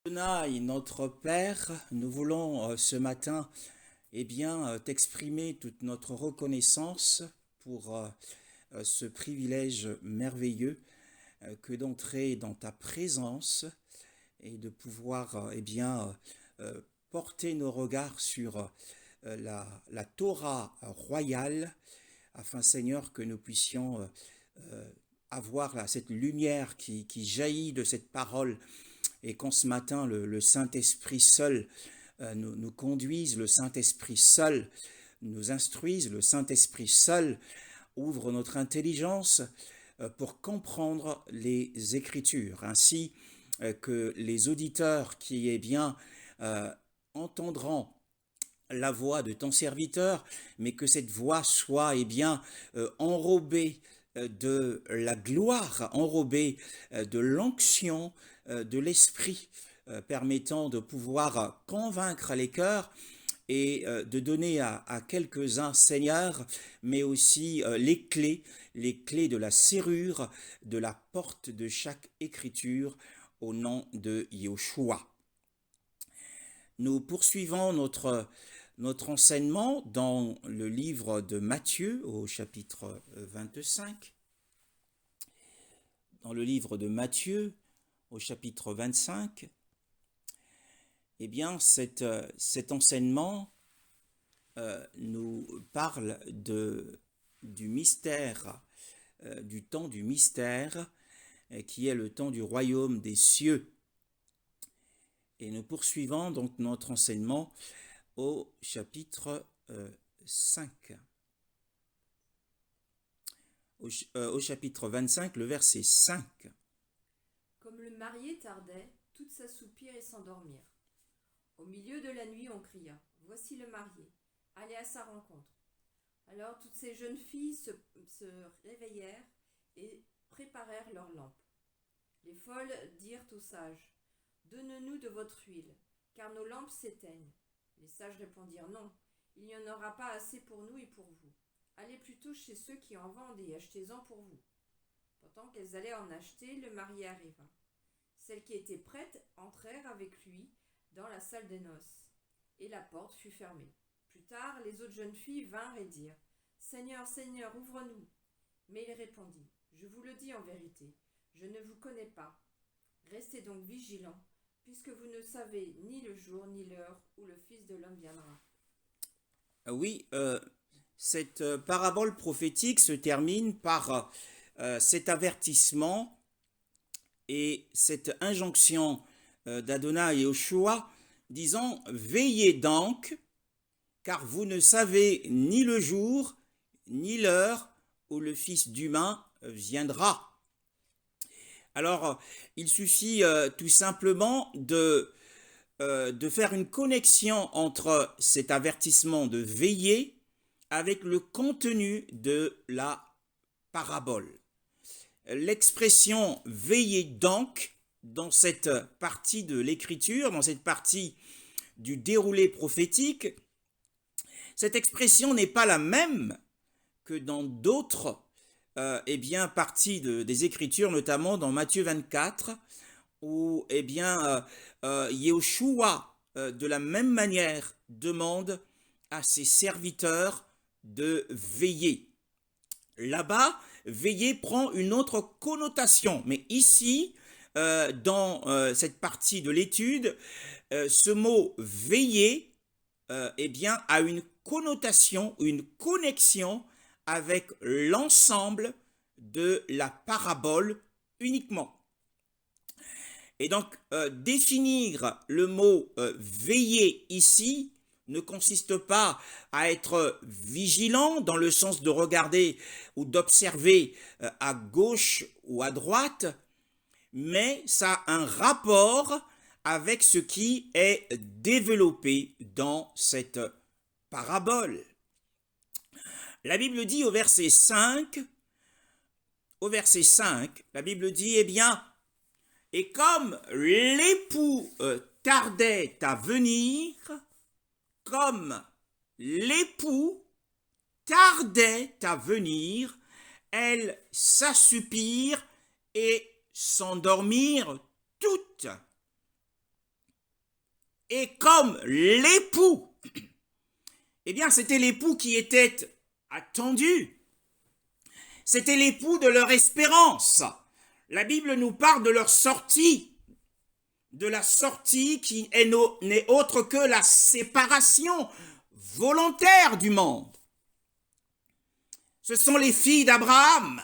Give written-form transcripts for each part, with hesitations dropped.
Adonai, notre Père, nous voulons ce matin t'exprimer toute notre reconnaissance pour ce privilège merveilleux que d'entrer dans ta présence et de pouvoir porter nos regards sur la Torah royale afin, Seigneur, que nous puissions avoir cette lumière qui jaillit de cette parole et qu'en ce matin, le Saint-Esprit seul nous conduise, le Saint-Esprit seul nous instruise, le Saint-Esprit seul ouvre notre intelligence pour comprendre les Écritures, ainsi que les auditeurs qui entendront la voix de ton serviteur, mais que cette voix soit enrobée de la gloire, enrobée de l'onction de l'Esprit, permettant de pouvoir convaincre les cœurs et de donner à quelques-uns, Seigneur, mais aussi les clés de la serrure, de la porte de chaque écriture, au nom de Yoshua. Nous poursuivons notre enseignement dans le livre de Matthieu au chapitre 25. Dans le livre de Matthieu au chapitre 25, cet enseignement nous parle du mystère, du temps du mystère, qui est le temps du royaume des cieux. Et nous poursuivons donc notre enseignement au chapitre 5. Au chapitre 25, le verset 5. Comme le marié tardait, toutes s'assoupirent et s'endormirent. Au milieu de la nuit, on cria « Voici le marié, allez à sa rencontre !» Alors toutes ces jeunes filles se réveillèrent et préparèrent leurs lampes. Les folles dirent aux sages « Donne-nous de votre huile, car nos lampes s'éteignent. » Les sages répondirent « Non, il n'y en aura pas assez pour nous et pour vous. Allez plutôt chez ceux qui en vendent et achetez-en pour vous. » Pendant qu'elles allaient en acheter, le marié arriva. Celles qui étaient prêtes entrèrent avec lui dans la salle des noces, et la porte fut fermée. Plus tard, les autres jeunes filles vinrent et dirent « Seigneur, Seigneur, ouvre-nous !» Mais il répondit « Je vous le dis en vérité, je ne vous connais pas. Restez donc vigilants, puisque vous ne savez ni le jour ni l'heure où le Fils de l'homme viendra. » Oui, cette parabole prophétique se termine par cet avertissement et cette injonction d'Adonai et Yoshua disant « Veillez donc, car vous ne savez ni le jour ni l'heure où le Fils d'humain viendra. » Alors, il suffit tout simplement de faire une connexion entre cet avertissement de veiller avec le contenu de la parabole. L'expression « veillez donc » dans cette partie de l'écriture, dans cette partie du déroulé prophétique, cette expression n'est pas la même que dans d'autres parties des Écritures, notamment dans Matthieu 24, où Yeshua, de la même manière, demande à ses serviteurs de veiller. Là-bas, veiller prend une autre connotation, mais ici, dans cette partie de l'étude, ce mot veiller a une connotation, une connexion avec l'ensemble de la parabole uniquement. Et donc, définir le mot veiller ici ne consiste pas à être vigilant dans le sens de regarder ou d'observer à gauche ou à droite, mais ça a un rapport avec ce qui est développé dans cette parabole. La Bible dit au verset 5, la Bible dit, et comme l'époux tardait à venir, elles s'assoupirent et s'endormirent toutes. Et comme l'époux, eh bien c'était l'époux qui était attendu, c'était l'époux de leur espérance. La Bible nous parle de leur sortie, de la sortie qui n'est autre que la séparation volontaire du monde. Ce sont les filles d'Abraham,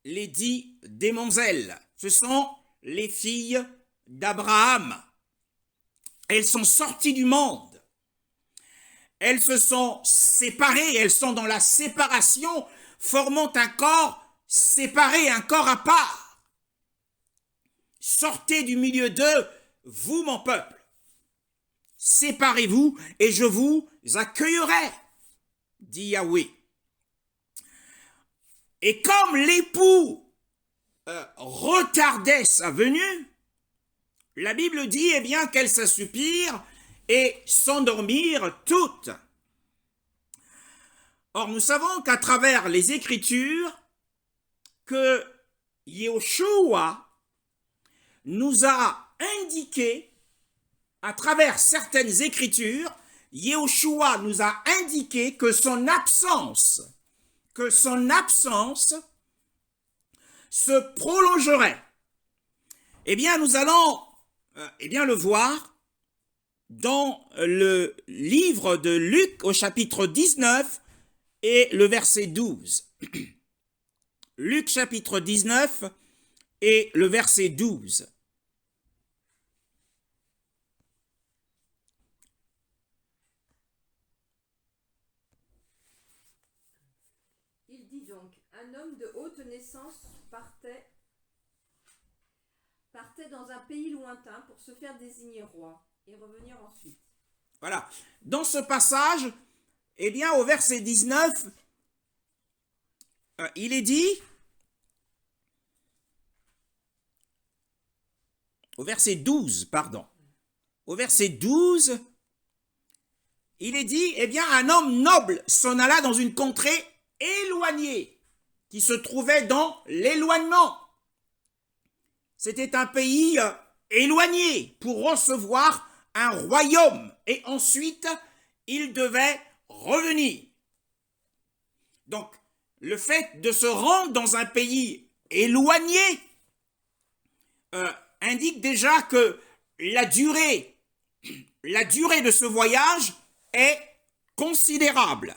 les 10 demoiselles. Ce sont les filles d'Abraham. Elles sont sorties du monde. Elles se sont séparées, elles sont dans la séparation, formant un corps séparé, un corps à part. Sortez du milieu d'eux, vous mon peuple. Séparez-vous et je vous accueillerai, dit Yahweh. Et comme l'époux retardait sa venue, la Bible dit eh bien qu'elles s'assoupirent et s'endormirent toutes. Or, nous savons qu'à travers les Écritures, que Yahushua nous a indiqué, à travers certaines Écritures, Yahushua nous a indiqué que son absence se prolongerait. Eh bien, nous allons le voir dans le livre de Luc au chapitre 19 et le verset 12. Luc chapitre 19 et le verset 12. Il dit donc, un homme de haute naissance partait dans un pays lointain pour se faire désigner roi et revenir ensuite. Voilà. Dans ce passage, eh bien, au verset 19, il est dit, au verset 12, pardon, au verset 12, il est dit, eh bien, un homme noble s'en alla dans une contrée éloignée, qui se trouvait dans l'éloignement. C'était un pays éloigné pour recevoir un royaume et ensuite il devait revenir. Donc, le fait de se rendre dans un pays éloigné indique déjà que la durée de ce voyage est considérable.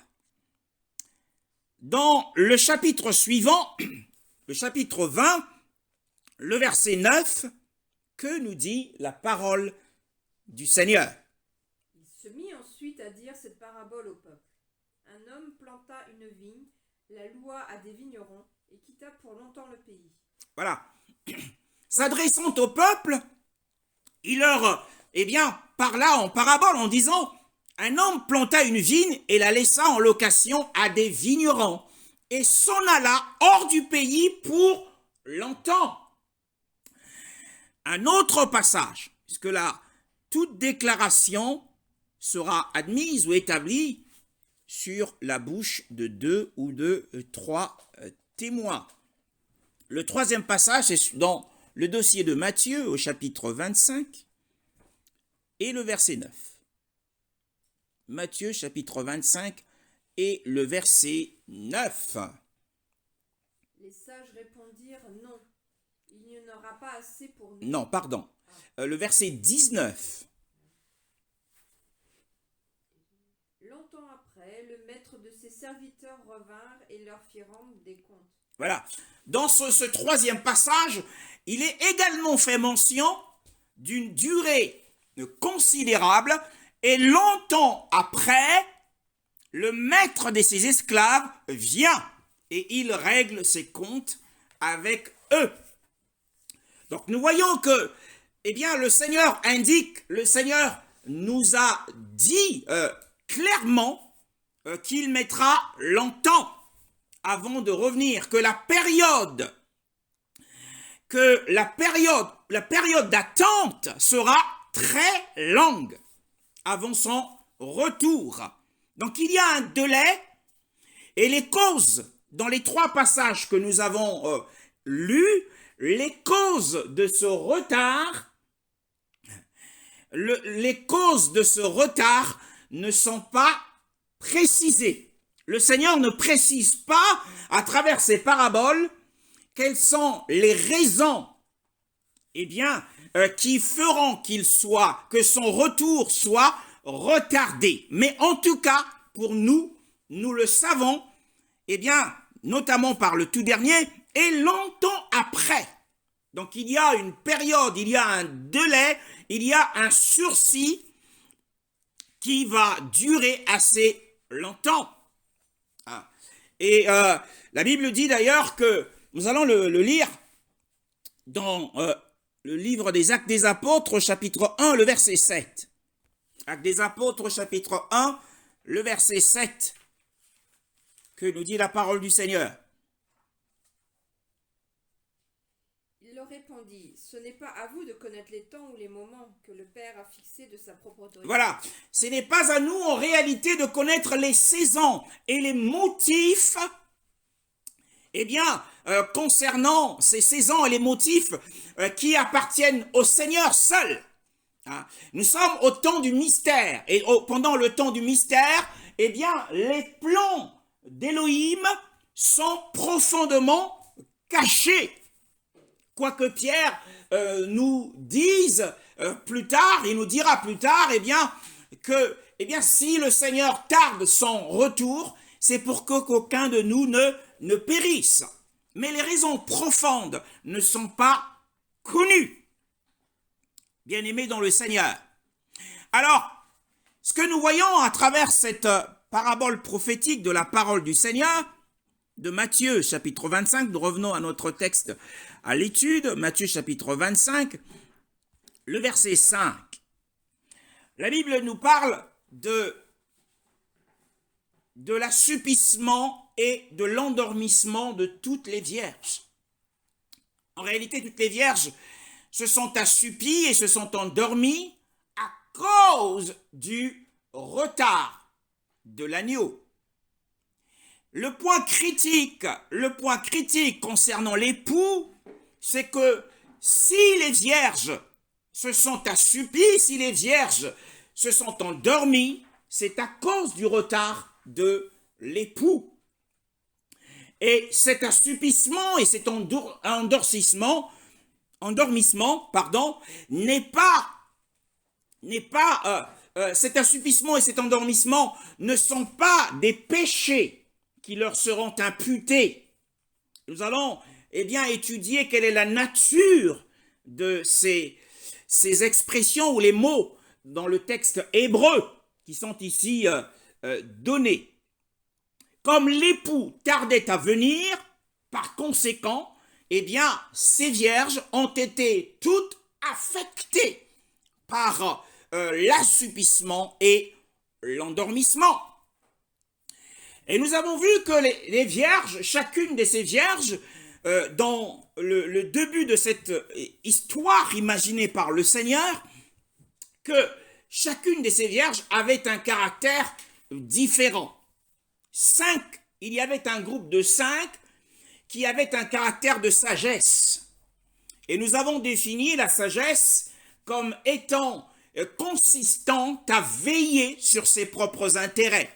Dans le chapitre suivant, le chapitre 20, le verset 9, que nous dit la parole du Seigneur? Il se mit ensuite à dire cette parabole au peuple. Un homme planta une vigne, la loua à des vignerons et quitta pour longtemps le pays. Voilà. S'adressant au peuple, il leur, parla en parabole en disant, un homme planta une vigne et la laissa en location à des vignerons et s'en alla hors du pays pour longtemps. Un autre passage, puisque là, toute déclaration sera admise ou établie sur la bouche de 2 ou de 3 témoins. Le troisième passage est dans le dossier de Matthieu au chapitre 25 et le verset 9. Matthieu chapitre 25 et le verset 9. Les sages répondirent non, il n'y en aura pas assez pour nous. Non, pardon. Le verset 19. Longtemps après, le maître de ses serviteurs revint et leur fit rendre des comptes. Voilà. Dans ce troisième passage, il est également fait mention d'une durée considérable et longtemps après, le maître de ses esclaves vient et il règle ses comptes avec eux. Donc nous voyons que, le Seigneur indique, le Seigneur nous a dit clairement qu'il mettra longtemps avant de revenir, que la période d'attente sera très longue avant son retour. Donc il y a un délai et les causes, dans les 3 passages que nous avons lus, les causes de ce retard les causes de ce retard ne sont pas précisées. Le Seigneur ne précise pas à travers ces paraboles quelles sont les raisons qui feront que son retour soit retardé. Mais en tout cas, pour nous, nous le savons, notamment par le tout dernier, et longtemps après. Donc il y a une période, il y a un délai, il y a un sursis qui va durer assez longtemps. Et la Bible dit d'ailleurs que, nous allons le lire dans le livre des Actes des Apôtres, chapitre 1, le verset 7. Actes des Apôtres, chapitre 1, le verset 7, que nous dit la parole du Seigneur. Il leur répondit, ce n'est pas à vous de connaître les temps ou les moments que le Père a fixés de sa propre autorité. Voilà, ce n'est pas à nous en réalité de connaître les saisons et les motifs, concernant ces saisons et les motifs qui appartiennent au Seigneur seul. Nous sommes au temps du mystère, et pendant le temps du mystère, les plans d'Élohim sont profondément cachés. Quoique Pierre nous dise plus tard, il nous dira plus tard, que si le Seigneur tarde son retour, c'est pour qu'aucun de nous ne périsse. Mais les raisons profondes ne sont pas connues. Bien-aimés dans le Seigneur. Alors, ce que nous voyons à travers cette parabole prophétique de la parole du Seigneur, de Matthieu chapitre 25, nous revenons à notre texte à l'étude, Matthieu chapitre 25, le verset 5. La Bible nous parle de l'assoupissement et de l'endormissement de toutes les vierges. En réalité, toutes les vierges se sont assoupies et se sont endormies à cause du retard de l'agneau. Le point critique concernant l'époux, c'est que si les vierges se sont assoupies, si les vierges se sont endormies, c'est à cause du retard de l'époux. Et cet assoupissement et cet endormissement, cet assoupissement et cet endormissement ne sont pas des péchés qui leur seront imputés. Nous allons étudier quelle est la nature de ces expressions ou les mots dans le texte hébreu qui sont ici donnés. Comme l'époux tardait à venir, par conséquent, ces vierges ont été toutes affectées par l'assoupissement et l'endormissement. Et nous avons vu que les vierges, chacune de ces vierges, dans le début de cette histoire imaginée par le Seigneur, que chacune de ces vierges avait un caractère différent. Il y avait un groupe de 5 qui avait un caractère de sagesse. Et nous avons défini la sagesse comme étant consistante à veiller sur ses propres intérêts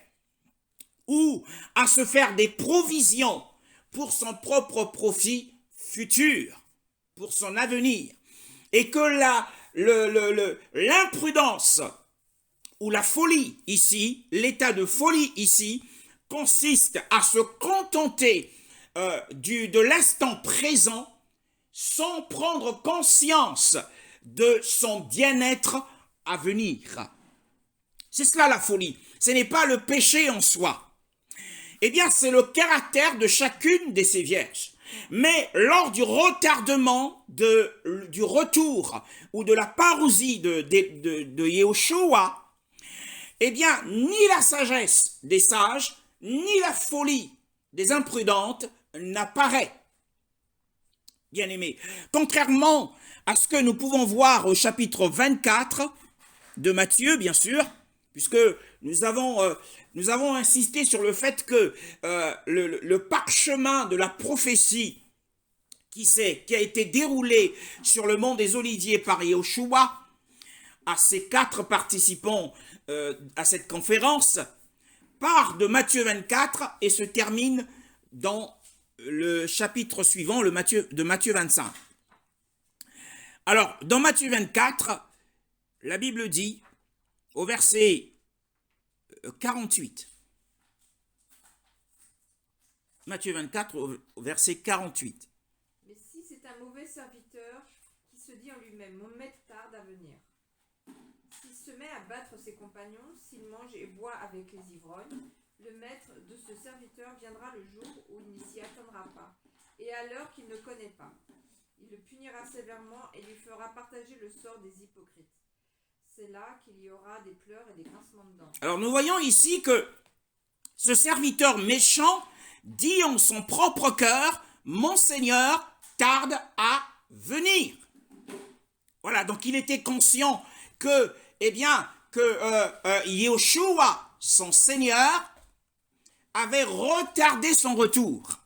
ou à se faire des provisions pour son propre profit futur, pour son avenir. Et que l'imprudence ou la folie ici, l'état de folie ici, consiste à se contenter de l'instant présent sans prendre conscience de son bien-être à venir. C'est cela la folie. Ce n'est pas le péché en soi. C'est le caractère de chacune de ces vierges. Mais lors du retardement du retour ou de la parousie de Yehoshua, ni la sagesse des sages, ni la folie des imprudentes n'apparaît. Bien-aimés, contrairement à ce que nous pouvons voir au chapitre 24 de Matthieu, bien sûr, puisque nous avons insisté sur le fait que le parchemin de la prophétie qui a été déroulé sur le mont des Oliviers par Yehoshua à ces 4 participants à cette conférence, part de Matthieu 24 et se termine dans le chapitre suivant, de Matthieu 25. Alors, dans Matthieu 24, la Bible dit, au verset 48, Matthieu 24, au verset 48. Mais si c'est un mauvais serviteur qui se dit en lui-même, mon maître tarde à venir, s'il se met à battre ses compagnons, s'il mange et boit avec les ivrognes, le maître de ce serviteur viendra le jour où il ne s'y attendra pas, et à l'heure qu'il ne connaît pas. Il le punira sévèrement et lui fera partager le sort des hypocrites. C'est là qu'il y aura des pleurs et des grincements de dents. Alors nous voyons ici que ce serviteur méchant dit en son propre cœur, mon Seigneur tarde à venir. Voilà, donc il était conscient que, Yeshua, son Seigneur, avait retardé son retour.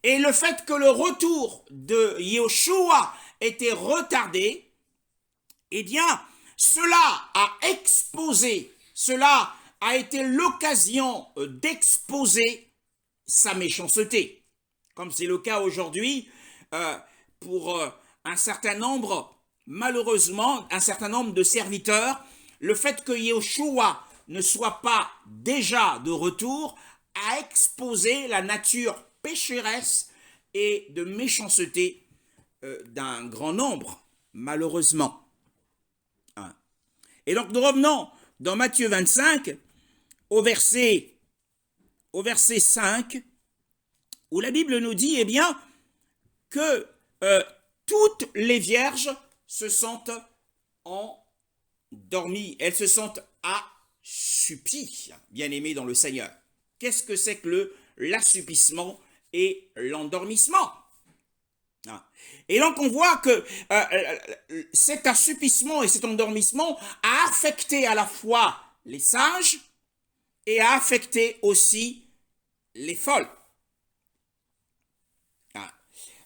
Et le fait que le retour de Yeshua était retardé, eh bien, cela a été l'occasion d'exposer sa méchanceté. Comme c'est le cas aujourd'hui pour un certain nombre, malheureusement, un certain nombre de serviteurs, le fait que Yeshua ne soit pas déjà de retour a exposé la nature pécheresse et de méchanceté d'un grand nombre, malheureusement. Et donc nous revenons dans Matthieu 25 au verset 5, où la Bible nous dit que toutes les vierges se sentent endormies, elles se sentent assupies, bien-aimées dans le Seigneur. Qu'est-ce que c'est que l'assoupissement et l'endormissement? Et donc on voit que cet assoupissement et cet endormissement a affecté à la fois les sages et a affecté aussi les folles.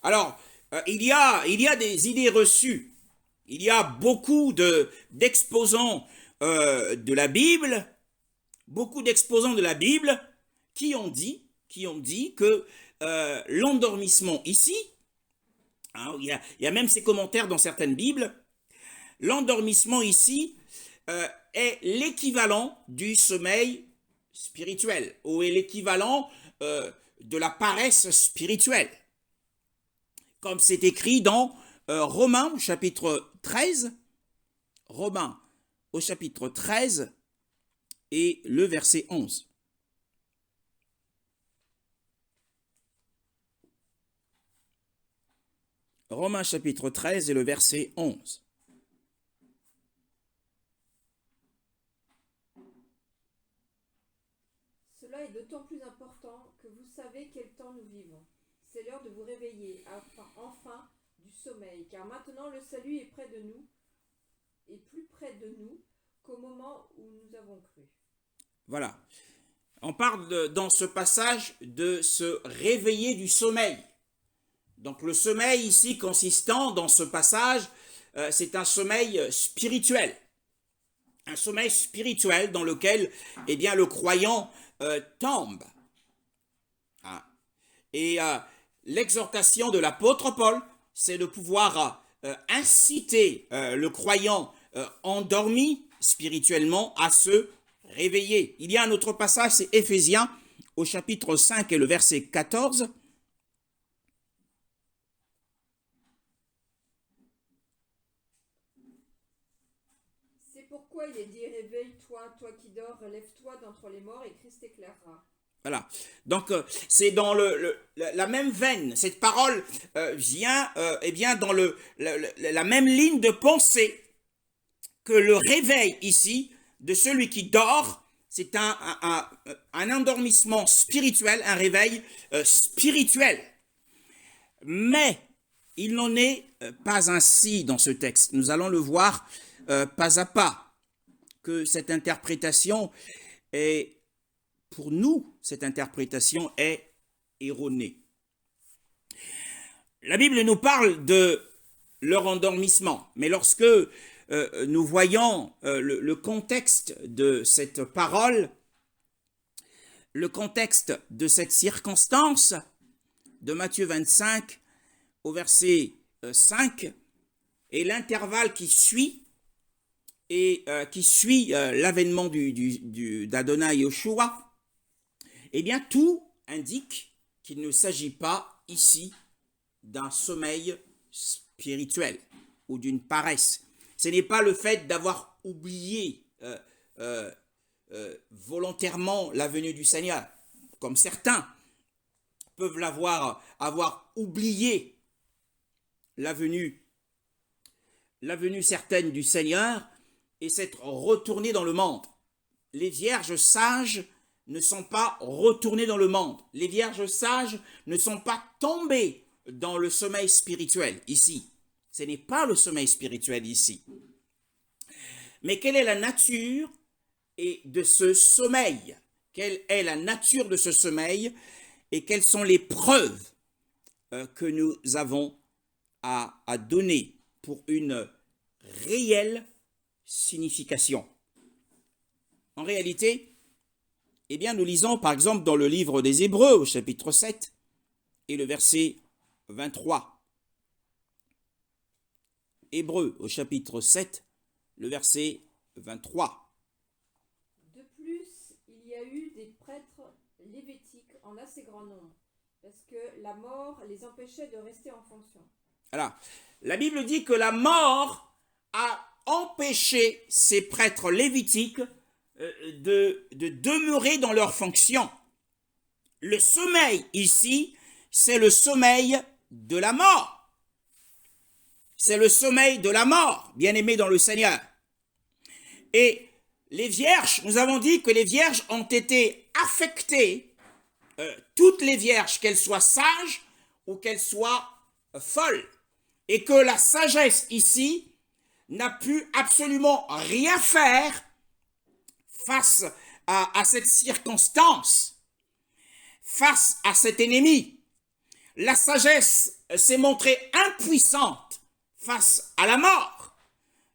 Alors, il y a des idées reçues. Il y a beaucoup d'exposants de la Bible, qui ont dit que l'endormissement ici, il y a même ces commentaires dans certaines Bibles, l'endormissement ici est l'équivalent du sommeil spirituel, ou est l'équivalent de la paresse spirituelle. Comme c'est écrit dans Romains au chapitre 13, Romains au chapitre 13 et le verset 11. Romains chapitre 13 et le verset 11. Cela est d'autant plus important que vous savez quel temps nous vivons. C'est l'heure de vous réveiller, enfin du sommeil, car maintenant le salut est près de nous, et plus près de nous qu'au moment où nous avons cru. Voilà. On parle dans ce passage de se réveiller du sommeil. Donc le sommeil ici consistant dans ce passage, c'est un sommeil spirituel. Un sommeil spirituel dans lequel le croyant tombe. Et l'exhortation de l'apôtre Paul, c'est de pouvoir inciter le croyant endormi spirituellement à se réveiller. Il y a un autre passage, c'est Éphésiens au chapitre 5 et le verset 14. C'est pourquoi il est dit, réveille-toi, toi qui dors, relève-toi d'entre les morts et Christ éclairera. Voilà, donc c'est dans la même veine, cette parole vient dans la même ligne de pensée que le réveil ici de celui qui dort, c'est un endormissement spirituel, un réveil spirituel. Mais il n'en est pas ainsi dans ce texte. Nous allons le voir pas à pas, que cette interprétation est... Pour nous, cette interprétation est erronée. La Bible nous parle de leur endormissement, mais lorsque nous voyons le contexte de cette parole, le contexte de cette circonstance de Matthieu 25 au verset 5 et l'intervalle qui suit l'avènement d'Adonai Yoshua, eh bien tout indique qu'il ne s'agit pas ici d'un sommeil spirituel ou d'une paresse. Ce n'est pas le fait d'avoir oublié volontairement la venue du Seigneur, comme certains peuvent avoir oublié la venue certaine du Seigneur et s'être retournés dans le monde. Les vierges sages ne sont pas retournées dans le monde. Les vierges sages ne sont pas tombées dans le sommeil spirituel ici. Ce n'est pas le sommeil spirituel ici. Mais quelle est la nature de ce sommeil? Quelle est la nature de ce sommeil et quelles sont les preuves que nous avons à donner pour une réelle signification? En réalité, eh bien, nous lisons par exemple dans le livre des Hébreux au chapitre 7 et le verset 23. Hébreux au chapitre 7, le verset 23. De plus, il y a eu des prêtres lévétiques en assez grand nombre, parce que la mort les empêchait de rester en fonction. Alors, la Bible dit que la mort a empêché ces prêtres lévitiques de demeurer dans leur fonction. Le sommeil ici, c'est le sommeil de la mort. C'est le sommeil de la mort, bien-aimés dans le Seigneur. Et les vierges, nous avons dit que les vierges ont été affectées, toutes les vierges, qu'elles soient sages ou qu'elles soient folles. Et que la sagesse ici n'a pu absolument rien faire face à cette circonstance, face à cet ennemi. La sagesse s'est montrée impuissante face à la mort.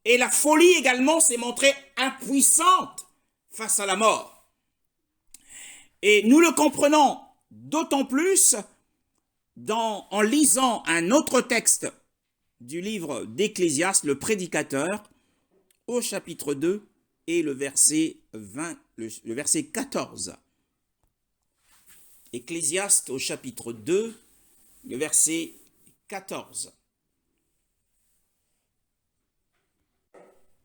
Et la folie également s'est montrée impuissante face à la mort. Et nous le comprenons d'autant plus en lisant un autre texte du livre d'Ecclésiaste, le prédicateur, au chapitre 2 et le verset 14. Ecclésiaste au chapitre 2, le verset 14.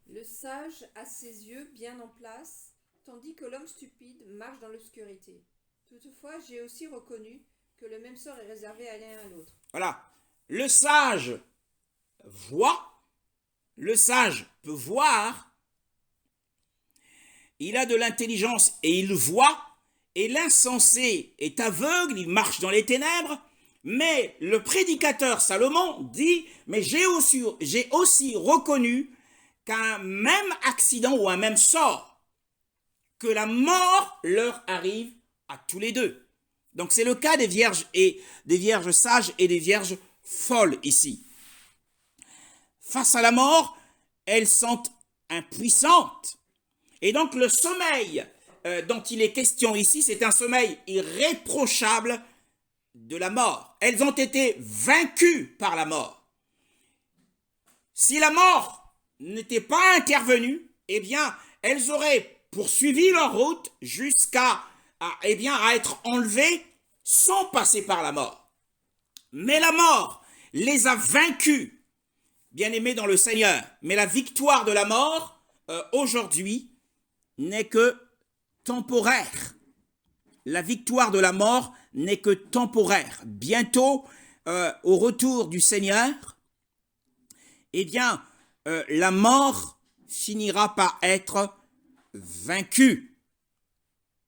Le sage a ses yeux bien en place, tandis que l'homme stupide marche dans l'obscurité. Toutefois, j'ai aussi reconnu que le même sort est réservé à l'un et à l'autre. Voilà, le sage voit, le sage peut voir, il a de l'intelligence et il voit, et l'insensé est aveugle, il marche dans les ténèbres, mais le prédicateur Salomon dit, mais j'ai aussi reconnu qu'un même accident ou un même sort, que la mort leur arrive à tous les deux. Donc c'est le cas des vierges sages et des vierges folles ici. Face à la mort, elles sont impuissantes. Et donc le sommeil dont il est question ici, c'est un sommeil irréprochable de la mort. Elles ont été vaincues par la mort. Si la mort n'était pas intervenue, eh bien, elles auraient poursuivi leur route jusqu'à être enlevées sans passer par la mort. Mais la mort les a vaincues, bien-aimés dans le Seigneur. Mais la victoire de la mort, aujourd'hui, n'est que temporaire. La victoire de la mort n'est que temporaire. Bientôt, au retour du Seigneur, eh bien, la mort finira par être vaincue.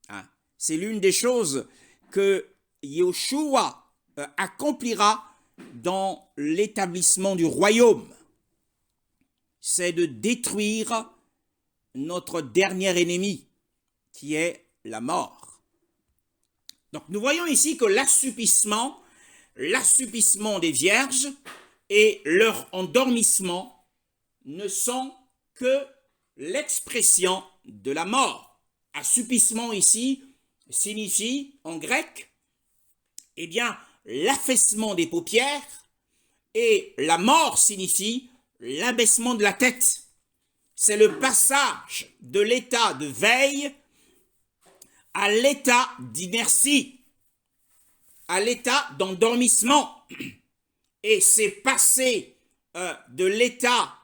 Hein? C'est l'une des choses que Yoshua accomplira dans l'établissement du royaume. C'est de détruire notre dernier ennemi, qui est la mort. Donc nous voyons ici que l'assoupissement des vierges et leur endormissement ne sont que l'expression de la mort. Assoupissement ici signifie en grec, eh bien, l'affaissement des paupières, et la mort signifie l'abaissement de la tête. C'est le passage de l'état de veille à l'état d'inertie, à l'état d'endormissement. Et c'est passer de l'état,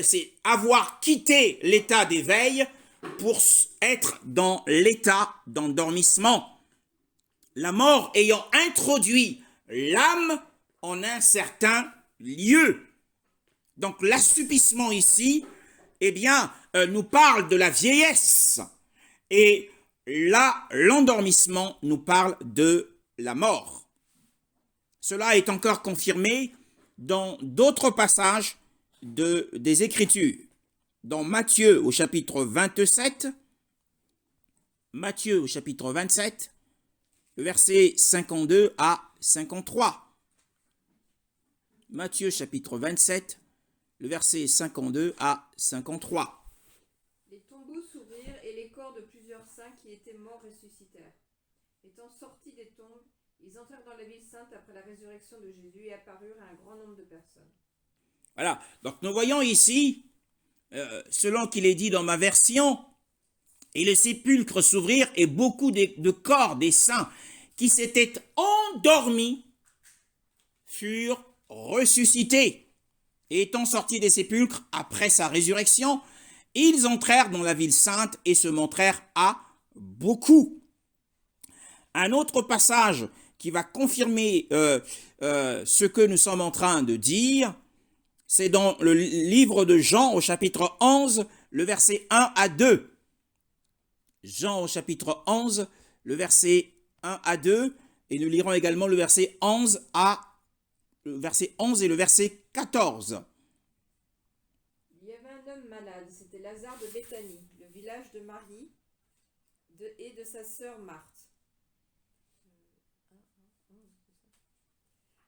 c'est avoir quitté l'état d'éveil pour être dans l'état d'endormissement. La mort ayant introduit l'âme en un certain lieu. Donc l'assoupissement ici, eh bien, nous parle de la vieillesse. Et là, l'endormissement nous parle de la mort. Cela est encore confirmé dans d'autres passages des Écritures. Dans Matthieu au chapitre 27, versets 52 à 53. Matthieu chapitre 27, le verset 52 à 53. Les tombeaux s'ouvrirent et les corps de plusieurs saints qui étaient morts ressuscitèrent. Étant sortis des tombes, ils entrèrent dans la ville sainte après la résurrection de Jésus et apparurent à un grand nombre de personnes. Voilà, donc nous voyons ici, selon qu'il est dit dans ma version, et les sépulcres s'ouvrirent et beaucoup de corps des saints qui s'étaient endormis furent ressuscités. Et étant sortis des sépulcres après sa résurrection, ils entrèrent dans la ville sainte et se montrèrent à beaucoup. Un autre passage qui va confirmer ce que nous sommes en train de dire, c'est dans le livre de Jean au chapitre 11, le verset 1 à 2. Jean au chapitre 11, le verset 1 à 2, et nous lirons également le verset 11 et le verset 14. Il y avait un homme malade, c'était Lazare de Béthanie, le village de Marie et de sa sœur Marthe.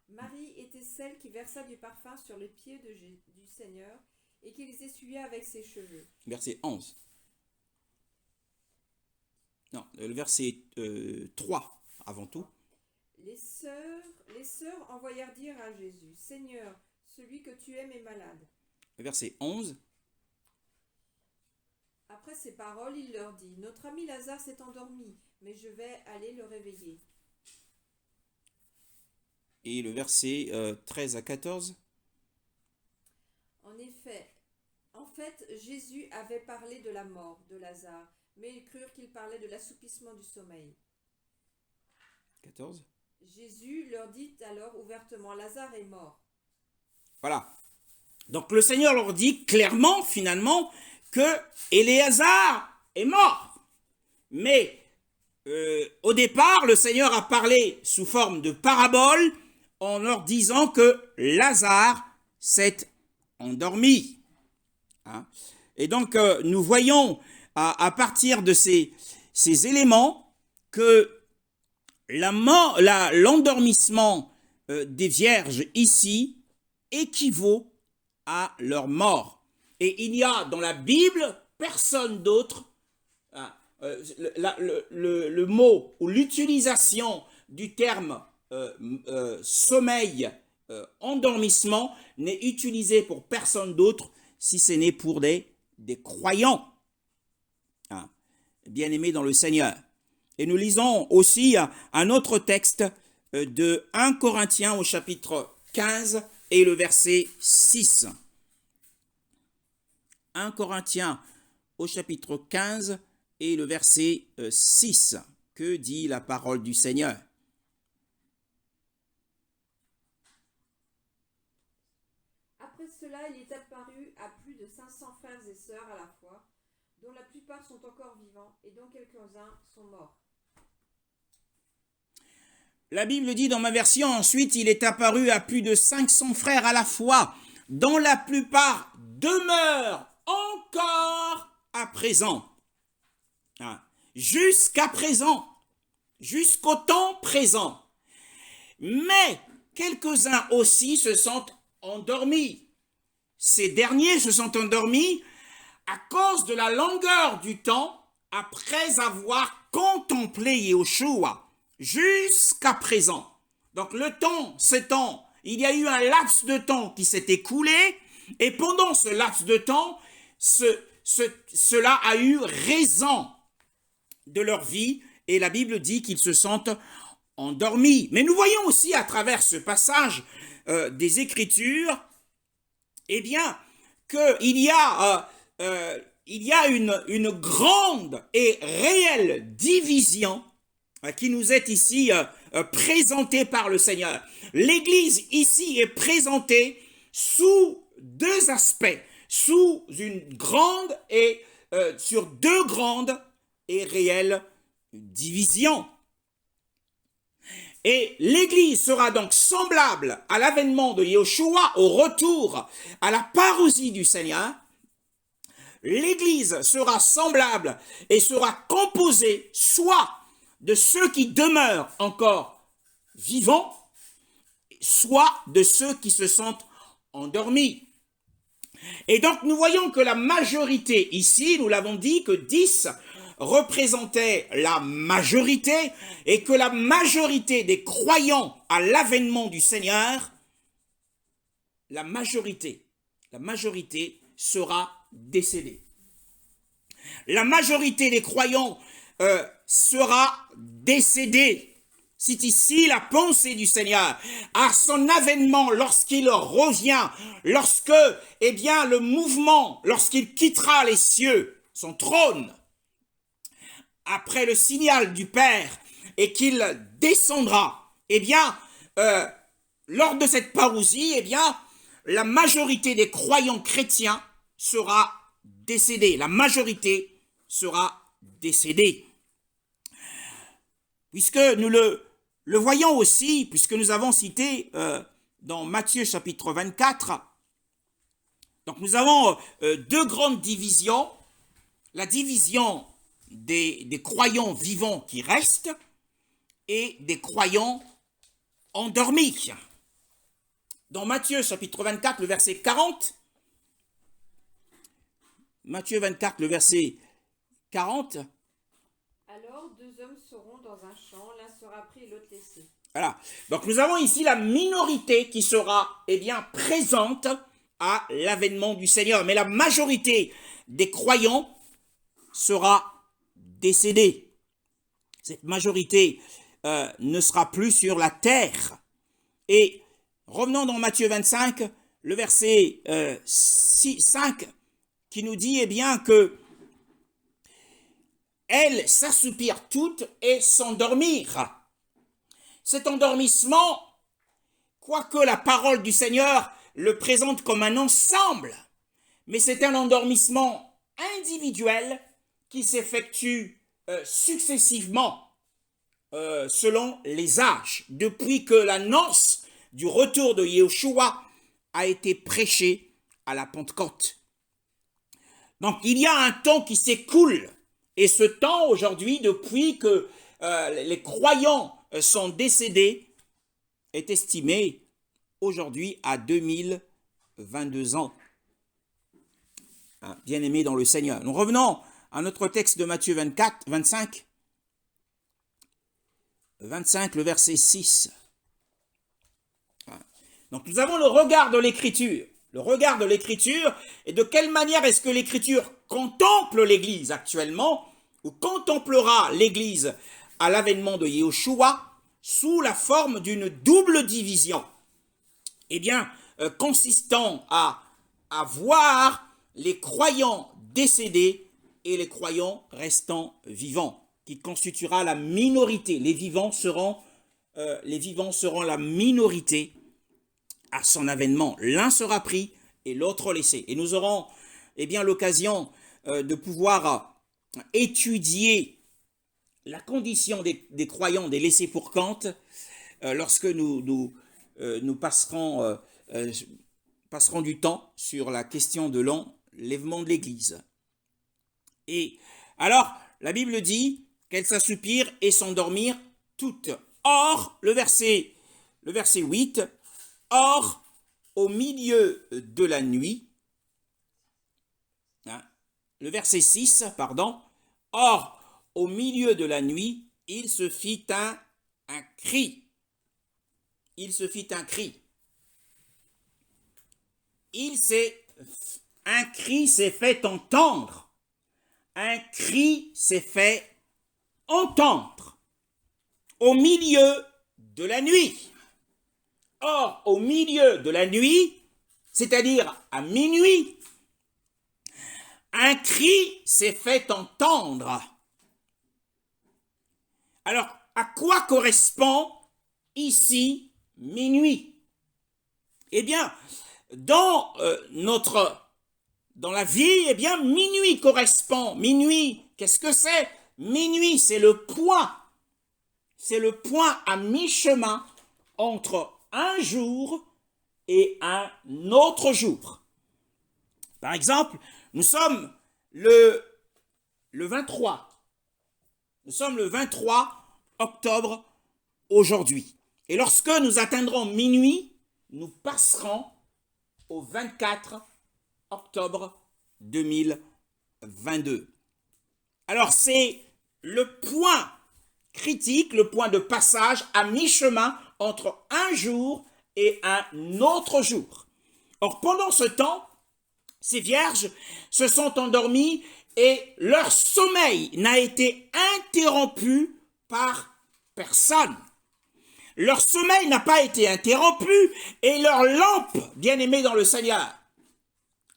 Marie était celle qui versa du parfum sur les pieds du Seigneur et qui les essuya avec ses cheveux. Verset 11. Non, le verset 3 avant tout. Les sœurs envoyèrent dire à Jésus, Seigneur, celui que tu aimes est malade. Verset 11. Après ces paroles, il leur dit, notre ami Lazare s'est endormi, mais je vais aller le réveiller. Et le verset 13 à 14. En fait, Jésus avait parlé de la mort de Lazare, mais ils crurent qu'il parlait de l'assoupissement du sommeil. 14. Jésus leur dit alors ouvertement, Lazare est mort. Voilà. Donc le Seigneur leur dit clairement, finalement, que Éléazar est mort. Mais au départ, le Seigneur a parlé sous forme de parabole en leur disant que Lazare s'est endormi. Hein? Et donc, nous voyons à partir de ces éléments que l'endormissement des vierges ici équivaut à leur mort. Et il n'y a dans la Bible personne d'autre, le mot ou l'utilisation du terme sommeil, endormissement n'est utilisé pour personne d'autre si ce n'est pour des croyants, hein, bien-aimés dans le Seigneur. Et nous lisons aussi un autre texte de 1 Corinthiens au chapitre 15 et le verset 6. 1 Corinthiens au chapitre 15 et le verset 6. Que dit la parole du Seigneur? Après cela, il est apparu à plus de 500 frères et sœurs à la fois, dont la plupart sont encore vivants et dont quelques-uns sont morts. La Bible dit dans ma version, ensuite, il est apparu à plus de 500 frères à la fois, dont la plupart demeurent encore à présent. Hein, jusqu'à présent, jusqu'au temps présent. Mais quelques-uns aussi se sont endormis. Ces derniers se sont endormis à cause de la longueur du temps, après avoir contemplé Yahushua jusqu'à présent. Donc le temps s'étend, il y a eu un laps de temps qui s'est écoulé, et pendant ce laps de temps, cela a eu raison de leur vie, et la Bible dit qu'ils se sentent endormis. Mais nous voyons aussi à travers ce passage des Écritures, eh bien, qu'il y a une grande et réelle division qui nous est ici présentée par le Seigneur. L'Église ici est présentée sous deux aspects, sous une grande et sur deux grandes et réelles divisions. Et l'Église sera donc semblable à l'avènement de Yahushua, au retour à la parousie du Seigneur. L'Église sera semblable et sera composée soit de ceux qui demeurent encore vivants, soit de ceux qui se sentent endormis. Et donc nous voyons que la majorité ici, nous l'avons dit, que 10 représentait la majorité, et que la majorité des croyants à l'avènement du Seigneur, la majorité sera décédée. La majorité des croyants sera décédée. C'est ici la pensée du Seigneur. À son avènement, lorsqu'il revient, lorsque, eh bien, le mouvement, lorsqu'il quittera les cieux, son trône, après le signal du Père, et qu'il descendra, eh bien, lors de cette parousie, eh bien, la majorité des croyants chrétiens sera décédée. La majorité sera décédée. Puisque nous le voyons aussi, puisque nous avons cité dans Matthieu chapitre 24, donc nous avons deux grandes divisions. La division des croyants vivants qui restent et des croyants endormis. Dans Matthieu chapitre 24, le verset 40, Matthieu 24, le verset 40. Alors 2 hommes seront dans un champ, l'un sera pris et l'autre laissé. Voilà. Donc nous avons ici la minorité qui sera présente à l'avènement du Seigneur. Mais la majorité des croyants sera décédée. Cette majorité ne sera plus sur la terre. Et revenons dans Matthieu 25, le verset 5, qui nous dit que elles s'assoupirent toutes et s'endormirent. Cet endormissement, quoique la parole du Seigneur le présente comme un ensemble, mais c'est un endormissement individuel qui s'effectue successivement selon les âges, depuis que l'annonce du retour de Yahushua a été prêchée à la Pentecôte. Donc il y a un temps qui s'écoule, et ce temps aujourd'hui, depuis que les croyants sont décédés, est estimé aujourd'hui à 2022 ans. Bien-aimés dans le Seigneur. Nous revenons à notre texte de Matthieu 25, le verset 6. Donc nous avons le regard de l'Écriture. Le regard de l'Écriture, et de quelle manière est-ce que l'Écriture contemple l'Église actuellement, ou contemplera l'Église à l'avènement de Yahushua, sous la forme d'une double division. Consistant à voir les croyants décédés et les croyants restant vivants, qui constituera la minorité. Les vivants seront la minorité à son avènement. L'un sera pris et l'autre laissé. Et nous aurons l'occasion de pouvoir étudier la condition des croyants, des laissés pour compte, lorsque nous passerons du temps sur la question de l'enlèvement de l'Église. Et alors, la Bible dit qu'elles s'assoupirent et s'endormirent toutes. Or, le verset 8, or, au milieu de la nuit, le verset 6, pardon. Or, au milieu de la nuit, il se fit un cri. Il se fit un cri. Un cri s'est fait entendre. Un cri s'est fait entendre au milieu de la nuit. Or, au milieu de la nuit, c'est-à-dire à minuit, un cri s'est fait entendre. Alors, à quoi correspond ici minuit? Eh bien, dans la vie, eh bien, minuit correspond. Minuit, qu'est-ce que c'est? Minuit, c'est le point. C'est le point à mi-chemin entre un jour et un autre jour. Par exemple, nous sommes le 23. Nous sommes le 23 octobre aujourd'hui. Et lorsque nous atteindrons minuit, nous passerons au 24 octobre 2022. Alors c'est le point critique, le point de passage à mi-chemin entre un jour et un autre jour. Or, pendant ce temps, ces vierges se sont endormies et leur sommeil n'a été interrompu par personne. Leur sommeil n'a pas été interrompu et leurs lampes, bien-aimées dans le Seigneur,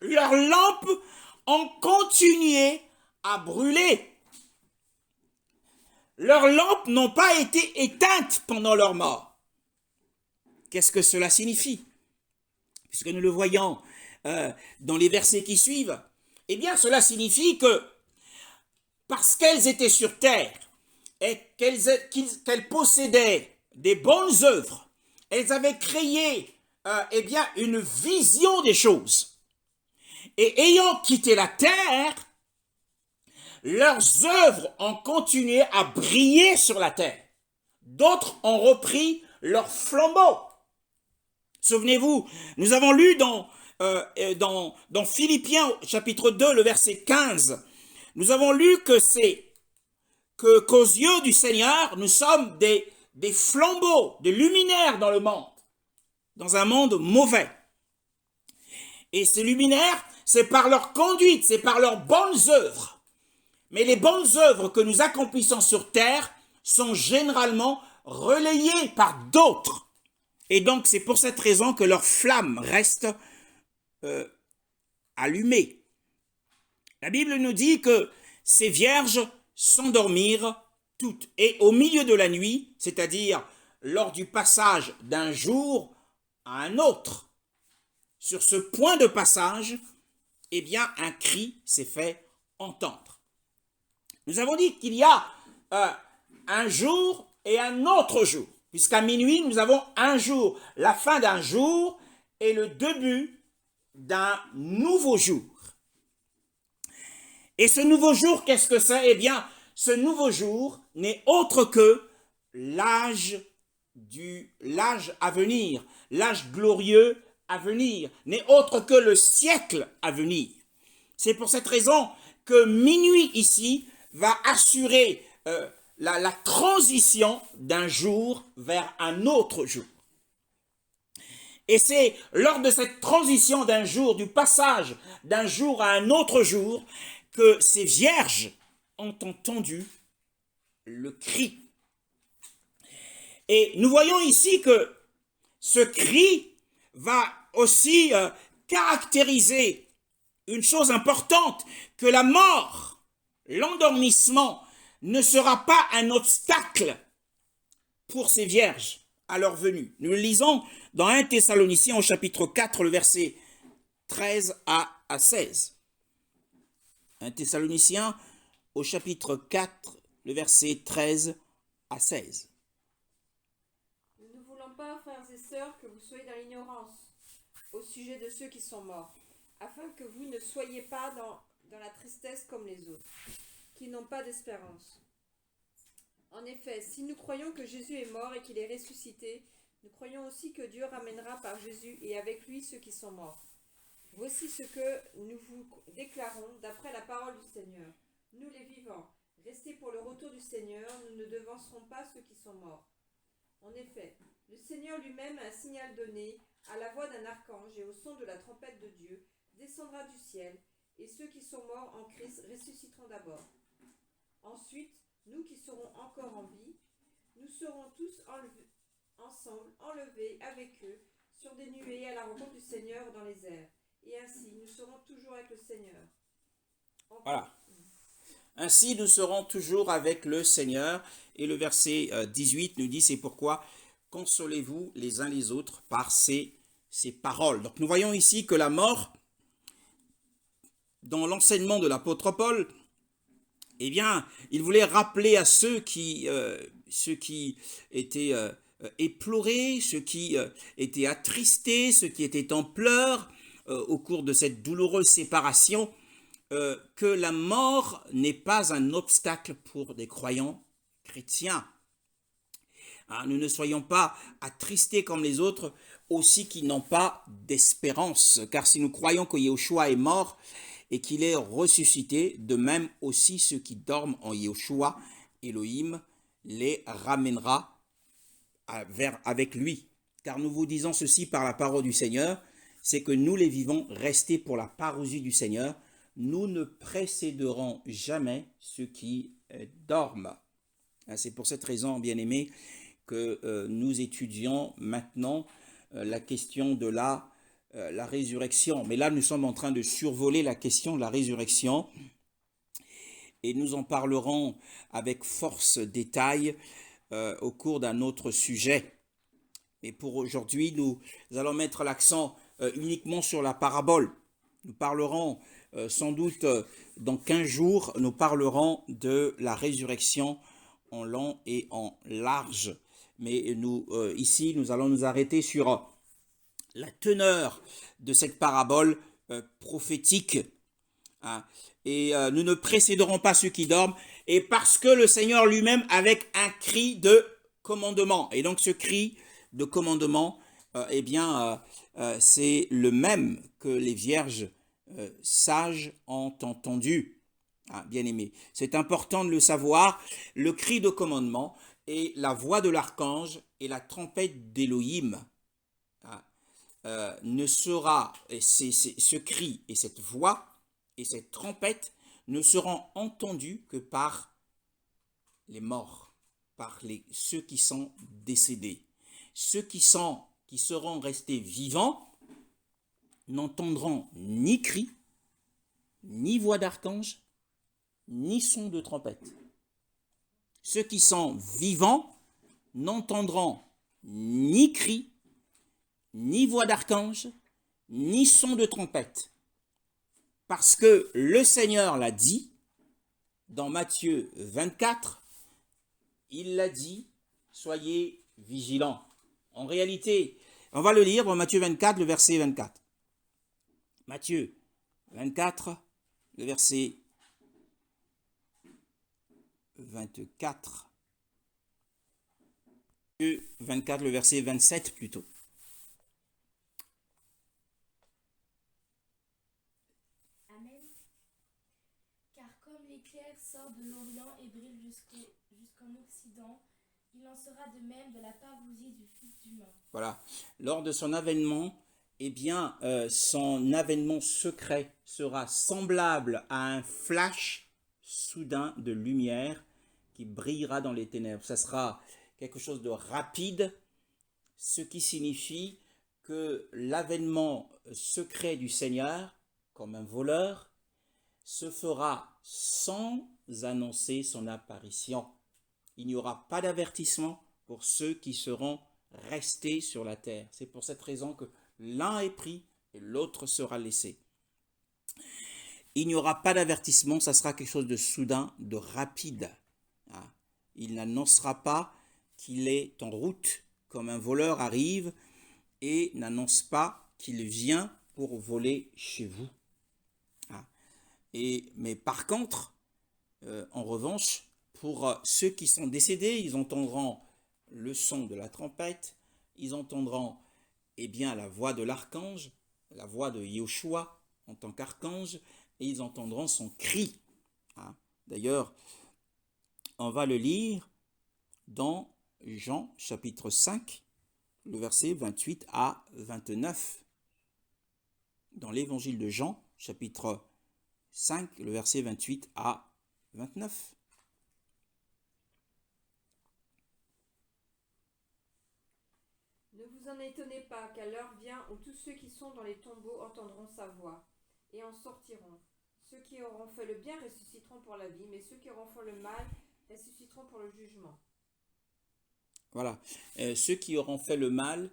leurs lampes ont continué à brûler. Leurs lampes n'ont pas été éteintes pendant leur mort. Qu'est-ce que cela signifie? Puisque nous le voyons dans les versets qui suivent, eh bien cela signifie que parce qu'elles étaient sur terre et qu'elles possédaient des bonnes œuvres, elles avaient créé eh bien une vision des choses. Et ayant quitté la terre, leurs œuvres ont continué à briller sur la terre. D'autres ont repris leur flambeau. Souvenez-vous, nous avons lu dans Philippiens chapitre 2, le verset 15, nous avons lu qu'aux yeux du Seigneur, nous sommes des flambeaux, des luminaires dans le monde, dans un monde mauvais. Et ces luminaires, c'est par leur conduite, c'est par leurs bonnes œuvres. Mais les bonnes œuvres que nous accomplissons sur terre sont généralement relayées par d'autres. Et donc, c'est pour cette raison que leur flamme reste allumée. La Bible nous dit que ces vierges s'endormirent toutes. Et au milieu de la nuit, c'est-à-dire lors du passage d'un jour à un autre, sur ce point de passage, eh bien, un cri s'est fait entendre. Nous avons dit qu'il y a un jour et un autre jour. Puisqu'à minuit, nous avons un jour, la fin d'un jour et le début d'un nouveau jour. Et ce nouveau jour, qu'est-ce que c'est? Eh bien, ce nouveau jour n'est autre que l'âge à venir, l'âge glorieux à venir, n'est autre que le siècle à venir. C'est pour cette raison que minuit ici va assurer la transition d'un jour vers un autre jour. Et c'est lors de cette transition d'un jour, du passage d'un jour à un autre jour, que ces vierges ont entendu le cri. Et nous voyons ici que ce cri va aussi caractériser une chose importante, que la mort, l'endormissement, ne sera pas un obstacle pour ces vierges à leur venue. Nous le lisons dans 1 Thessaloniciens au chapitre 4, le verset 13 à 16. 1 Thessaloniciens au chapitre 4, le verset 13 à 16. Nous ne voulons pas, frères et sœurs, que vous soyez dans l'ignorance au sujet de ceux qui sont morts, afin que vous ne soyez pas dans la tristesse comme les autres, qui n'ont pas d'espérance. En effet, si nous croyons que Jésus est mort et qu'il est ressuscité, nous croyons aussi que Dieu ramènera par Jésus et avec lui ceux qui sont morts. Voici ce que nous vous déclarons d'après la parole du Seigneur. Nous les vivants, restés pour le retour du Seigneur, nous ne devancerons pas ceux qui sont morts. En effet, le Seigneur lui-même a un signal donné, à la voix d'un archange et au son de la trompette de Dieu, descendra du ciel, et ceux qui sont morts en Christ ressusciteront d'abord. Ensuite, nous qui serons encore en vie, nous serons tous enlevés avec eux sur des nuées à la rencontre du Seigneur dans les airs. Et ainsi, nous serons toujours avec le Seigneur. Voilà. Ainsi, nous serons toujours avec le Seigneur. Et le verset 18 nous dit, c'est pourquoi consolez-vous les uns les autres par ces paroles. Donc nous voyons ici que la mort, dans l'enseignement de l'apôtre Paul, eh bien, il voulait rappeler à ceux qui étaient éplorés, ceux qui étaient attristés, ceux qui étaient en pleurs au cours de cette douloureuse séparation, que la mort n'est pas un obstacle pour des croyants chrétiens. Hein, nous ne soyons pas attristés comme les autres, aussi qui n'ont pas d'espérance. Car si nous croyons que Yahushua est mort et qu'il est ressuscité, de même aussi ceux qui dorment en Yahushua, Elohim les ramènera avec lui. Car nous vous disons ceci par la parole du Seigneur, c'est que nous les vivants, restés pour la parousie du Seigneur, nous ne précéderons jamais ceux qui dorment. C'est pour cette raison, bien-aimés, que nous étudions maintenant la question de la résurrection. Mais là, nous sommes en train de survoler la question de la résurrection et nous en parlerons avec force détail au cours d'un autre sujet. Mais pour aujourd'hui, nous allons mettre l'accent uniquement sur la parabole. Nous parlerons sans doute dans 15 jours, nous parlerons de la résurrection en long et en large. Mais nous, ici, nous allons nous arrêter sur la teneur de cette parabole prophétique. Hein. Et nous ne précéderons pas ceux qui dorment, et parce que le Seigneur lui-même, avec un cri de commandement, et donc ce cri de commandement, c'est le même que les vierges sages ont entendu. Ah, bien aimé, c'est important de le savoir, le cri de commandement et la voix de l'archange et la trompette d'Élohim ne sera, ce cri et cette voix et cette trompette ne seront entendus que par les morts, par ceux qui sont décédés. Ceux qui seront restés vivants n'entendront ni cri, ni voix d'archange, ni son de trompette. Ceux qui sont vivants n'entendront ni cri, ni voix d'archange, ni son de trompette. Parce que le Seigneur l'a dit, dans Matthieu 24, il l'a dit, soyez vigilants. En réalité, on va le lire dans Matthieu 24, le verset 24. Matthieu 24, le verset 24. Matthieu 24, le verset 27 plutôt. Amen. Car comme l'éclair sort de l'Orient et brille jusqu'en Occident, il en sera de même de la parousie du Fils d'humain. Voilà. Lors de son avènement, son avènement secret sera semblable à un flash soudain de lumière qui brillera dans les ténèbres. Ça sera quelque chose de rapide, ce qui signifie que l'avènement secret du Seigneur, comme un voleur, se fera sans annoncer son apparition. Il n'y aura pas d'avertissement pour ceux qui seront restés sur la terre. C'est pour cette raison que l'un est pris et l'autre sera laissé. Il n'y aura pas d'avertissement, ça sera quelque chose de soudain, de rapide. Il n'annoncera pas qu'il est en route, comme un voleur arrive, et n'annonce pas qu'il vient pour voler chez vous. Mais par contre, en revanche, pour ceux qui sont décédés, ils entendront le son de la trompette, ils entendront la voix de l'archange, la voix de Yoshua en tant qu'archange, et ils entendront son cri. Hein. D'ailleurs, on va le lire dans Jean chapitre 5, le verset 28 à 29. Dans l'évangile de Jean, chapitre 5, le verset 28 à 29. Ne vous en étonnez pas, car l'heure vient où tous ceux qui sont dans les tombeaux entendront sa voix et en sortiront. Ceux qui auront fait le bien ressusciteront pour la vie, mais ceux qui auront fait le mal ressusciteront pour le jugement. Voilà. Ceux qui auront fait le mal,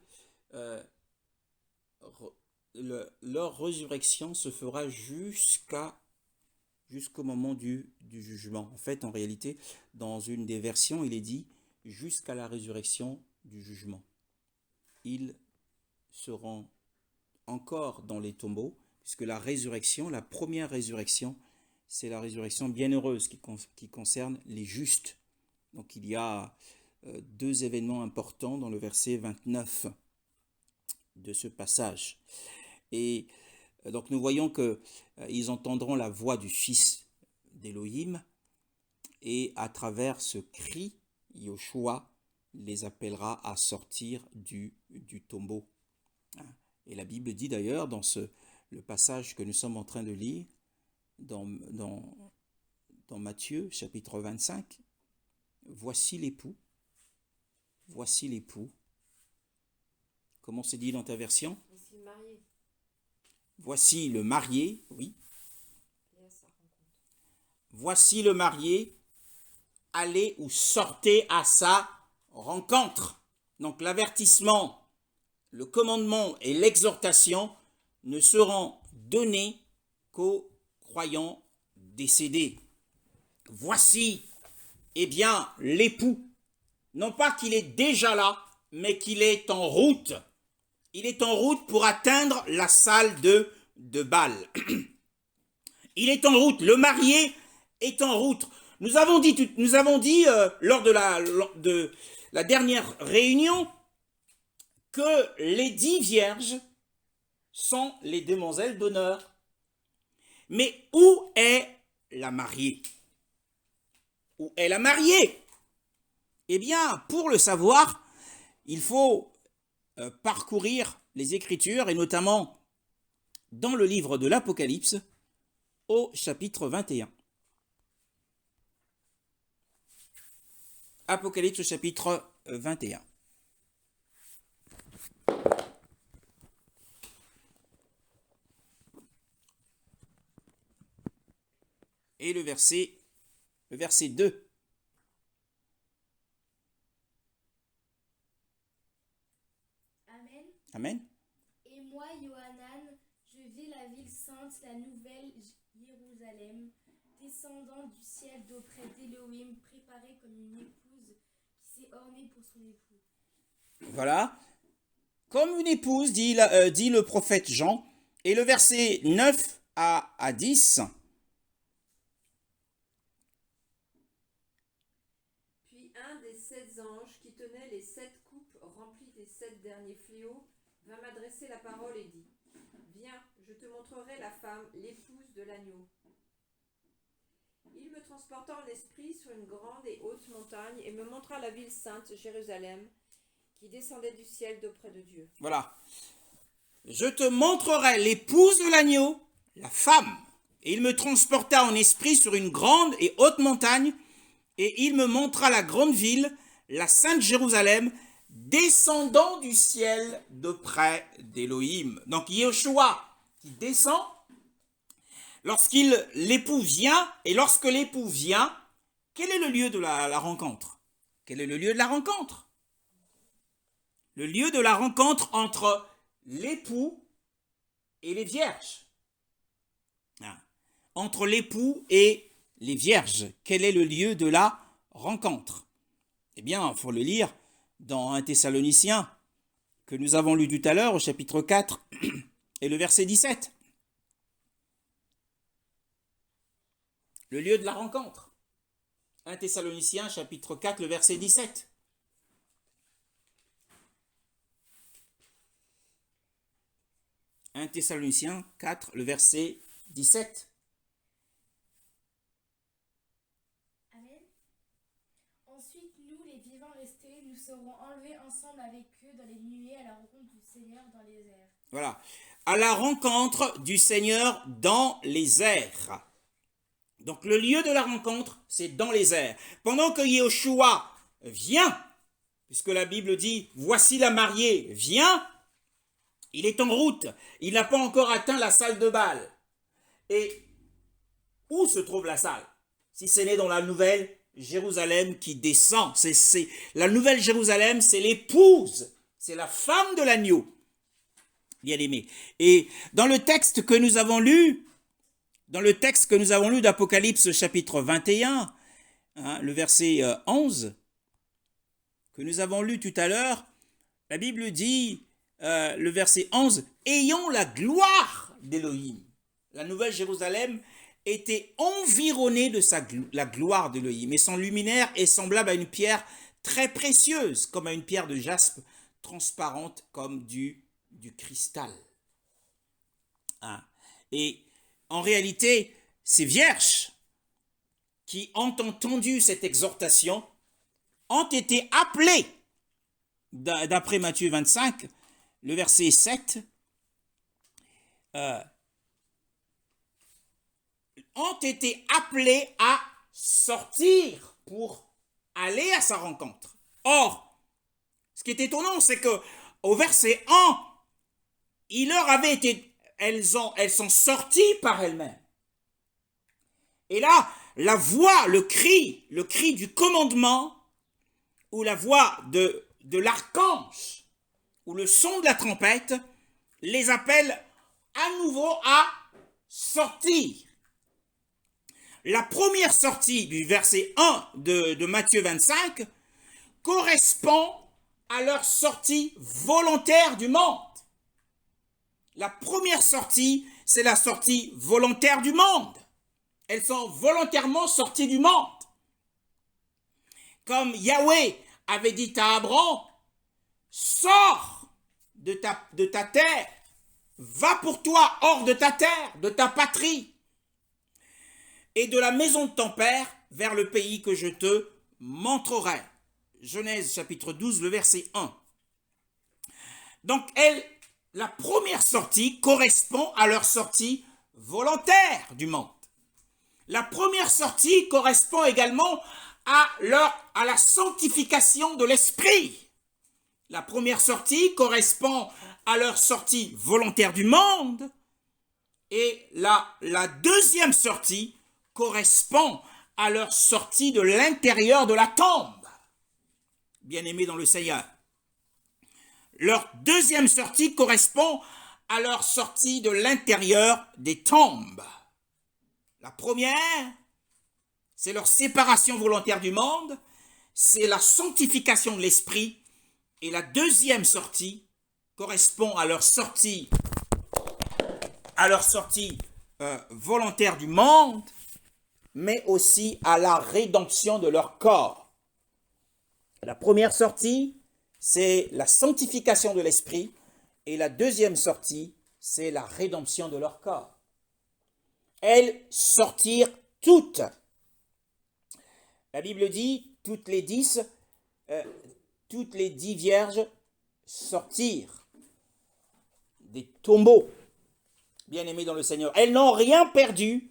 leur résurrection se fera jusqu'au moment du jugement. En fait, en réalité, dans une des versions, il est dit jusqu'à la résurrection du jugement. Ils seront encore dans les tombeaux, puisque la résurrection, la première résurrection, c'est la résurrection bienheureuse qui concerne les justes. Donc il y a deux événements importants dans le verset 29 de ce passage. Et donc nous voyons qu'ils entendront la voix du Fils d'Élohim, et à travers ce cri, Yoshua les appellera à sortir du tombeau. Et la Bible dit d'ailleurs dans le passage que nous sommes en train de lire, dans Matthieu chapitre 25, voici l'époux. Voici l'époux. Comment c'est dit dans ta version? Voici le marié. Voici le marié, oui. Voici le marié, allez ou sortez à sa rencontre. Donc l'avertissement, le commandement et l'exhortation ne seront donnés qu'aux croyants décédés. Voici, eh bien, l'époux. Non pas qu'il est déjà là, mais qu'il est en route. Il est en route pour atteindre la salle de bal. Il est en route. Le marié est en route. Nous avons dit lors de la dernière réunion que les 10 vierges sont les demoiselles d'honneur. Mais où est la mariée? Où est la mariée? Eh bien, pour le savoir, il faut parcourir les Écritures, et notamment dans le livre de l'Apocalypse, au chapitre 21. Apocalypse au chapitre 21. Et le verset 2. Amen. Amen. Et moi, Yohanan, je vis la ville sainte, la nouvelle Jérusalem, descendant du ciel d'auprès d'Élohim, préparée comme une épouse qui s'est ornée pour son époux. Voilà. Comme une épouse, dit le prophète Jean. Et le verset 9 à 10. Puis un des 7 anges qui tenait les 7 coupes remplies des 7 derniers fléaux vint m'adresser la parole et dit : Viens, je te montrerai la femme, l'épouse de l'agneau. Il me transporta en esprit sur une grande et haute montagne et me montra la ville sainte, Jérusalem, qui descendait du ciel d'auprès de Dieu. Voilà. Je te montrerai l'épouse de l'agneau, la femme. Et il me transporta en esprit sur une grande et haute montagne, et il me montra la grande ville, la sainte Jérusalem, descendant du ciel d'auprès d'Élohim. Donc Yoshua qui descend, l'époux vient, et lorsque l'époux vient, quel est le lieu de la rencontre? Quel est le lieu de la rencontre? Le lieu de la rencontre entre l'époux et les vierges. Entre l'époux et les vierges, quel est le lieu de la rencontre? Eh bien, il faut le lire dans 1 Thessaloniciens, que nous avons lu tout à l'heure, au chapitre 4, et le verset 17. Le lieu de la rencontre. 1 Thessaloniciens, chapitre 4, le verset 17. 1 Thessaloniciens 4, le verset 17. Amen. Ensuite, nous, les vivants restés, nous serons enlevés ensemble avec eux dans les nuées à la rencontre du Seigneur dans les airs. Voilà. À la rencontre du Seigneur dans les airs. Donc le lieu de la rencontre, c'est dans les airs. Pendant que Yeshua vient, puisque la Bible dit, voici la mariée, vient, il est en route. Il n'a pas encore atteint la salle de bal. Et où se trouve la salle? Si ce n'est dans la nouvelle Jérusalem qui descend. La nouvelle Jérusalem, c'est l'épouse, c'est la femme de l'agneau. Bien-aimé. Et dans le texte que nous avons lu, d'Apocalypse chapitre 21, le verset 11, que nous avons lu tout à l'heure, la Bible dit, le verset 11, « Ayons la gloire d'Élohim ». La nouvelle Jérusalem était environnée de la gloire d'Élohim, et son luminaire est semblable à une pierre très précieuse, comme à une pierre de jaspe, transparente comme du cristal. Et en réalité, ces vierges qui ont entendu cette exhortation ont été appelées, d'après Matthieu 25, le verset 7, ont été appelées à sortir pour aller à sa rencontre. Or, ce qui est étonnant, c'est que au verset 1, il leur avait été, elles sont sorties par elles-mêmes. Et là, la voix, le cri du commandement, ou la voix de l'archange, ou le son de la trompette, les appelle à nouveau à sortir. La première sortie du verset 1 de Matthieu 25 correspond à leur sortie volontaire du monde. La première sortie, c'est la sortie volontaire du monde. Elles sont volontairement sorties du monde. Comme Yahweh avait dit à Abraham, sors de ta terre, va pour toi hors de ta terre, de ta patrie, et de la maison de ton père vers le pays que je te montrerai. Genèse chapitre 12, le verset 1. Donc, la première sortie correspond à leur sortie volontaire du monde. La première sortie correspond également à la sanctification de l'esprit. La première sortie correspond à leur sortie volontaire du monde. Et la deuxième sortie correspond à leur sortie de l'intérieur de la tombe. Bien-aimés dans le Seigneur. Leur deuxième sortie correspond à leur sortie de l'intérieur des tombes. La première, c'est leur séparation volontaire du monde, c'est la sanctification de l'esprit, et la deuxième sortie correspond à leur sortie volontaire du monde, mais aussi à la rédemption de leur corps. La première sortie, c'est la sanctification de l'esprit, et la deuxième sortie, c'est la rédemption de leur corps. Elles sortirent toutes. La Bible dit, toutes les 10 vierges sortirent des tombeaux, bien-aimés dans le Seigneur. Elles n'ont rien perdu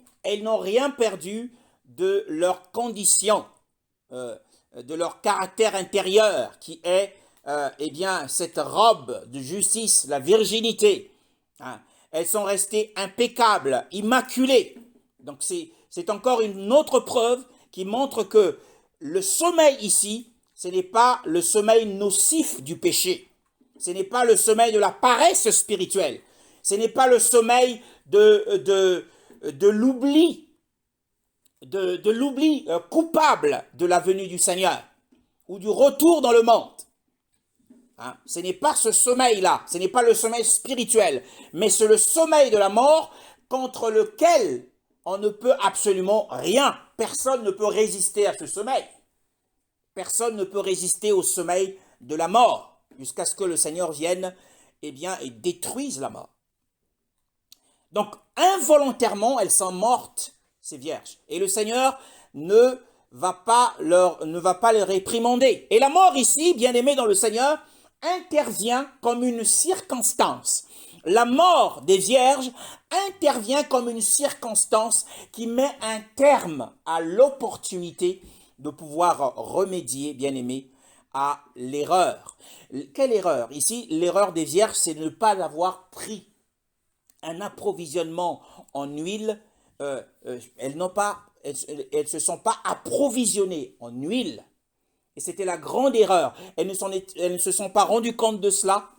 de leur condition, de leur caractère intérieur, qui est cette robe de justice, la virginité. Elles sont restées impeccables, immaculées. Donc c'est encore une autre preuve qui montre que le sommeil ici, ce n'est pas le sommeil nocif du péché. Ce n'est pas le sommeil de la paresse spirituelle. Ce n'est pas le sommeil de l'oubli, de l'oubli coupable de la venue du Seigneur ou du retour dans le monde. Ce n'est pas ce sommeil-là, ce n'est pas le sommeil spirituel, mais c'est le sommeil de la mort contre lequel on ne peut absolument rien. Personne ne peut résister à ce sommeil. Personne ne peut résister au sommeil de la mort jusqu'à ce que le Seigneur vienne et détruise la mort. Donc, involontairement, elles sont mortes, ces vierges. Et le Seigneur ne va pas les réprimander. Et la mort ici, bien aimé dans le Seigneur, intervient comme une circonstance. La mort des vierges intervient comme une circonstance qui met un terme à l'opportunité de pouvoir remédier, bien aimé, à l'erreur. Quelle erreur? Ici, l'erreur des vierges, c'est de ne pas avoir pris un approvisionnement en huile. Elles ne se sont pas approvisionnées en huile. Et c'était la grande erreur. Elles ne se sont pas rendues compte de cela.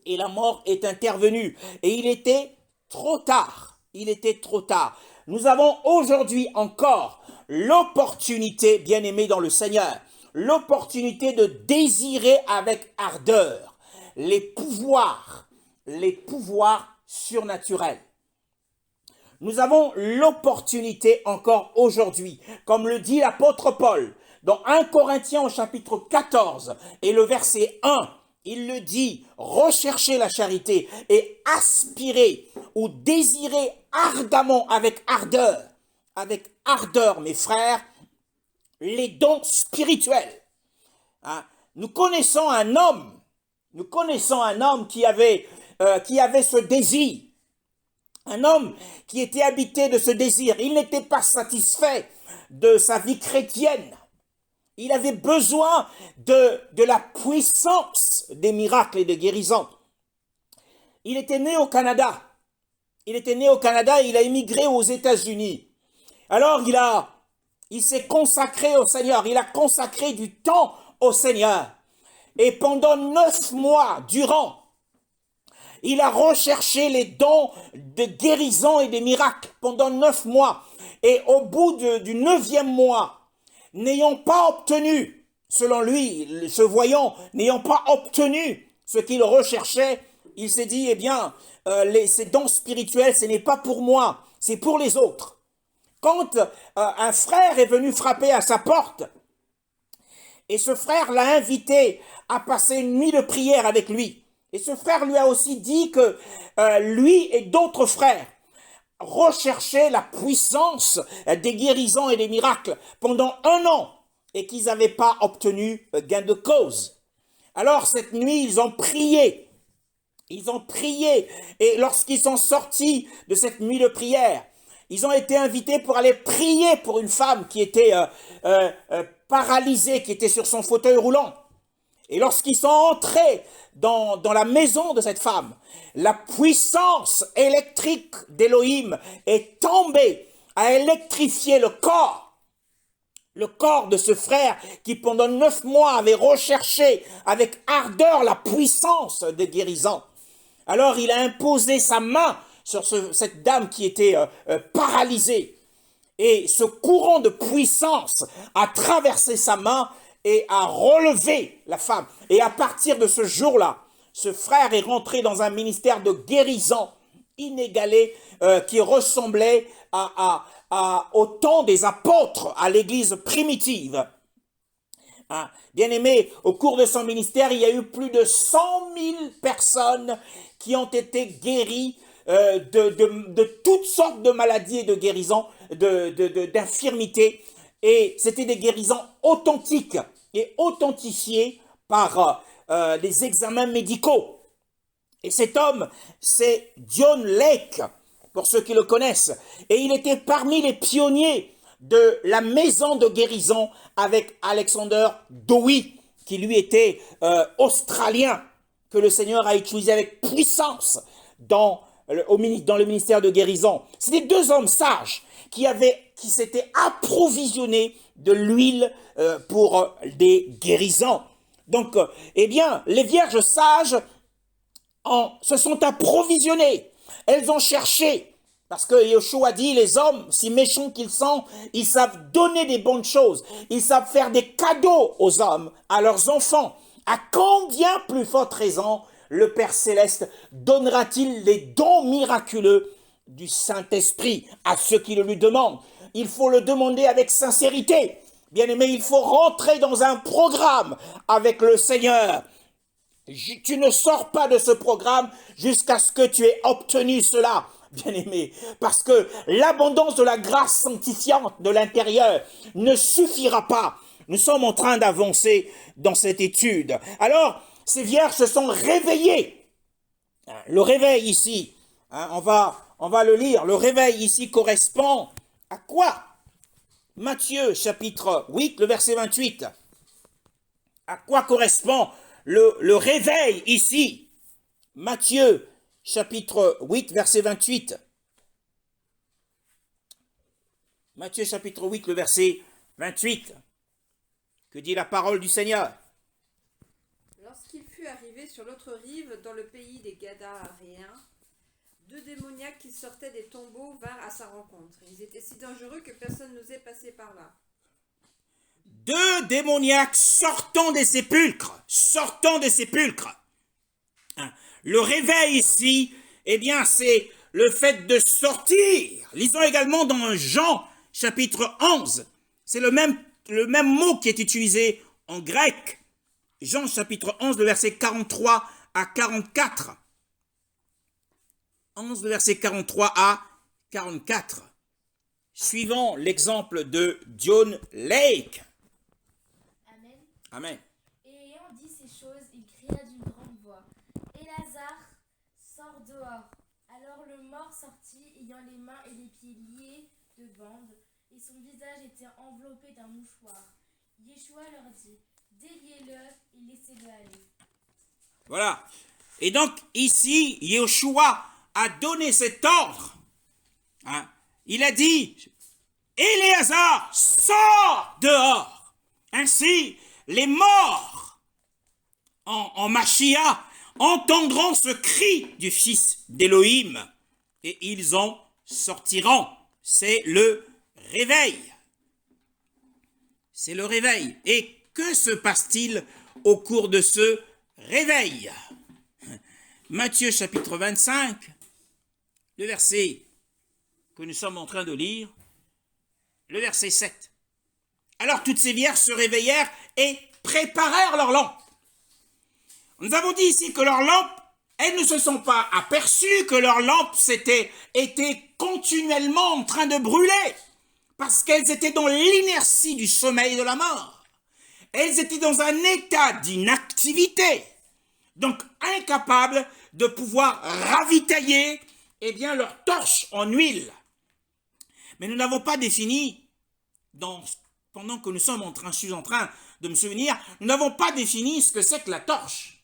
Et la mort est intervenue. Et il était trop tard. Il était trop tard. Nous avons aujourd'hui encore l'opportunité, bien aimé dans le Seigneur, l'opportunité de désirer avec ardeur les pouvoirs surnaturels. Nous avons l'opportunité encore aujourd'hui, comme le dit l'apôtre Paul, dans 1 Corinthiens au chapitre 14 et le verset 1, il le dit, recherchez la charité et aspirez ou désirez ardemment avec ardeur, mes frères, les dons spirituels. Hein? Nous connaissons un homme qui avait ce désir. Un homme qui était habité de ce désir. Il n'était pas satisfait de sa vie chrétienne. Il avait besoin de la puissance des miracles et des guérisons. Il était né au Canada. Il a émigré aux États-Unis. Alors il s'est consacré au Seigneur. Il a consacré du temps au Seigneur. Et pendant 9 mois durant, il a recherché les dons de guérison et des miracles pendant 9 mois. Et au bout du 9e mois, n'ayant pas obtenu, selon lui, ce voyant, n'ayant pas obtenu ce qu'il recherchait, il s'est dit, eh bien, ces dons spirituels, ce n'est pas pour moi, c'est pour les autres. Quand un frère est venu frapper à sa porte, et ce frère l'a invité à passer une nuit de prière avec lui, et ce frère lui a aussi dit que lui et d'autres frères recherchaient la puissance des guérisons et des miracles pendant 1 an et qu'ils n'avaient pas obtenu gain de cause. Alors cette nuit, ils ont prié. Et lorsqu'ils sont sortis de cette nuit de prière, ils ont été invités pour aller prier pour une femme qui était paralysée, qui était sur son fauteuil roulant. Et lorsqu'ils sont entrés dans la maison de cette femme, la puissance électrique d'Élohim est tombée à électrifier le corps de ce frère qui pendant 9 mois avait recherché avec ardeur la puissance de guérison. Alors il a imposé sa main sur cette dame qui était paralysée. Et ce courant de puissance a traversé sa main et a relevé la femme. Et à partir de ce jour-là, ce frère est rentré dans un ministère de guérison inégalé qui ressemblait au temps des apôtres à l'église primitive. Hein? Bien aimé, au cours de son ministère, il y a eu plus de 100 000 personnes qui ont été guéries de toutes sortes de maladies et de guérisons, d'infirmités. Et c'était des guérisons authentiques et authentifiées par des examens médicaux. Et cet homme, c'est John Lake, pour ceux qui le connaissent. Et il était parmi les pionniers de la maison de guérison avec Alexander Dowie, qui lui était australien, que le Seigneur a utilisé avec puissance dans le ministère de guérison. C'était 2 hommes sages qui s'étaient approvisionnés de l'huile pour des guérisons. Donc, eh bien, les vierges sages se sont approvisionnées. Elles ont cherché, parce que Yeshua dit, les hommes, si méchants qu'ils sont, ils savent donner des bonnes choses. Ils savent faire des cadeaux aux hommes, à leurs enfants. À combien plus forte raison le Père Céleste donnera-t-il les dons miraculeux du Saint-Esprit à ceux qui le lui demandent? Il faut le demander avec sincérité. Bien-aimé, il faut rentrer dans un programme avec le Seigneur. Tu ne sors pas de ce programme jusqu'à ce que tu aies obtenu cela bien-aimés, parce que l'abondance de la grâce sanctifiante de l'intérieur ne suffira pas. Nous sommes en train d'avancer dans cette étude. Alors, ces vierges se sont réveillées. Le réveil ici, on va le lire, le réveil ici correspond à quoi? Matthieu chapitre 8, le verset 28. À quoi correspond le réveil ici? Matthieu chapitre 8, verset 28. Matthieu chapitre 8, le verset 28. Que dit la parole du Seigneur? Lorsqu'il fut arrivé sur l'autre rive, dans le pays des Gadaréens, 2 démoniaques qui sortaient des tombeaux vinrent à sa rencontre. Ils étaient si dangereux que personne n'osait passer par là. 2 démoniaques sortant des sépulcres. Le réveil ici, eh bien, c'est le fait de sortir. Lisons également dans Jean chapitre 11. C'est le même mot qui est utilisé en grec. Jean chapitre 11, le verset 43 à 44. 11, le verset 43 à 44. Suivons l'exemple de John Lake. Amen. Amen. Et ayant dit ces choses, il cria d'une grande voix. Et Lazare, sors dehors. Alors le mort sortit, ayant les mains et les pieds liés de bandes, et son visage était enveloppé d'un mouchoir. Yeshua leur dit, déliez-le et laissez-le aller. Voilà. Et donc, ici, Yeshua a donné cet ordre. Il a dit, Éléazar, sors dehors. Ainsi, les morts en Machia entendront ce cri du Fils d'Élohim et ils en sortiront. C'est le réveil. C'est le réveil. Et que se passe-t-il au cours de ce réveil? Matthieu chapitre 25, le verset que nous sommes en train de lire, le verset 7. Alors toutes ces vierges se réveillèrent et préparèrent leurs lampes. Nous avons dit ici que leurs lampes, elles ne se sont pas aperçues que leurs lampes étaient continuellement en train de brûler, parce qu'elles étaient dans l'inertie du sommeil de la mort. Elles étaient dans un état d'inactivité, donc incapables de pouvoir ravitailler leur torche en huile. Mais nous n'avons pas défini, pendant que je suis en train de me souvenir, nous n'avons pas défini ce que c'est que la torche.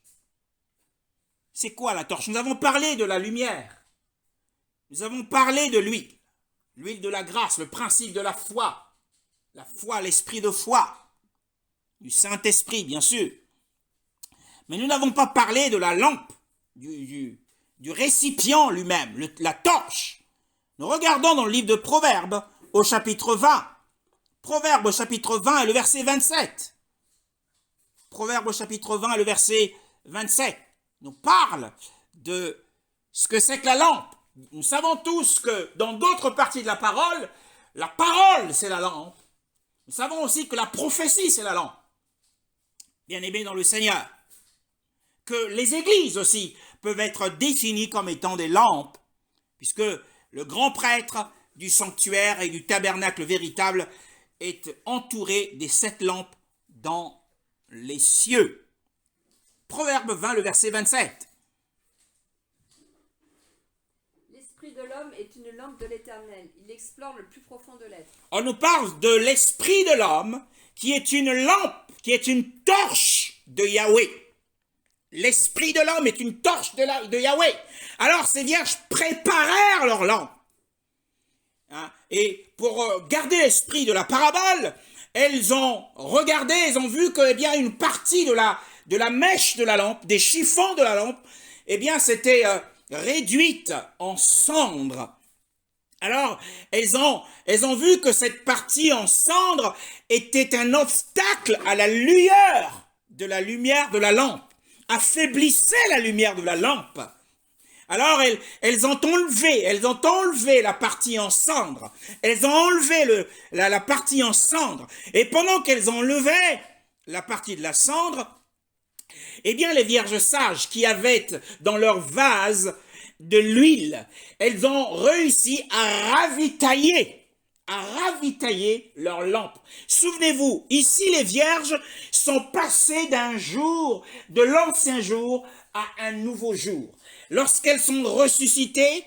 C'est quoi la torche? Nous avons parlé de la lumière. Nous avons parlé de l'huile. L'huile de la grâce, le principe de la foi. La foi, l'esprit de foi. Du Saint-Esprit, bien sûr. Mais nous n'avons pas parlé de la lampe, du récipient lui-même, la torche. Nous regardons dans le livre de Proverbes, au chapitre 20. Proverbes au chapitre 20 et le verset 27. Proverbes au chapitre 20 et le verset 27 nous parle de ce que c'est que la lampe. Nous savons tous que dans d'autres parties de la parole c'est la lampe. Nous savons aussi que la prophétie c'est la lampe. Bien-aimés dans le Seigneur. Que les églises aussi peuvent être définies comme étant des lampes, puisque le grand prêtre du sanctuaire et du tabernacle véritable est entouré des 7 lampes dans les cieux. Proverbe 20, le verset 27. L'esprit de l'homme est une lampe de l'Éternel. Il explore le plus profond de l'être. On nous parle de l'esprit de l'homme qui est une lampe, qui est une torche de Yahweh. L'esprit de l'homme est une torche de Yahweh. Alors ces vierges préparèrent leur lampe. Et pour garder l'esprit de la parabole, elles ont regardé, elles ont vu que une partie de la mèche de la lampe, des chiffons de la lampe, c'était réduite en cendres. Alors, elles ont vu que cette partie en cendres était un obstacle à la lumière de la lampe, affaiblissait la lumière de la lampe. Alors, elles ont enlevé la partie en cendres. Elles ont enlevé la partie en cendres. Et pendant qu'elles enlevaient la partie de la cendre, les vierges sages qui avaient dans leur vase de l'huile. Elles ont réussi à ravitailler leur lampe. Souvenez-vous, ici les vierges sont passées d'un jour, de l'ancien jour, à un nouveau jour. Lorsqu'elles sont ressuscitées,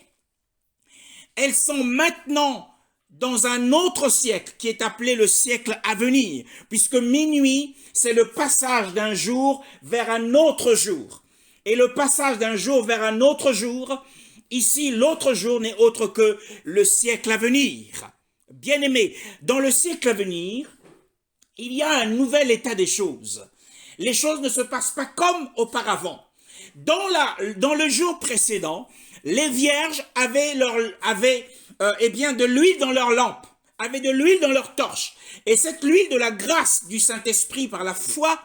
elles sont maintenant dans un autre siècle qui est appelé le siècle à venir, puisque minuit, c'est le passage d'un jour vers un autre jour. Et le passage d'un jour vers un autre jour, ici, l'autre jour n'est autre que le siècle à venir. Bien-aimés, dans le siècle à venir, il y a un nouvel état des choses. Les choses ne se passent pas comme auparavant. Dans le jour précédent, les vierges avaient de l'huile dans leur lampe, avaient de l'huile dans leur torche. Et cette huile de la grâce du Saint-Esprit par la foi,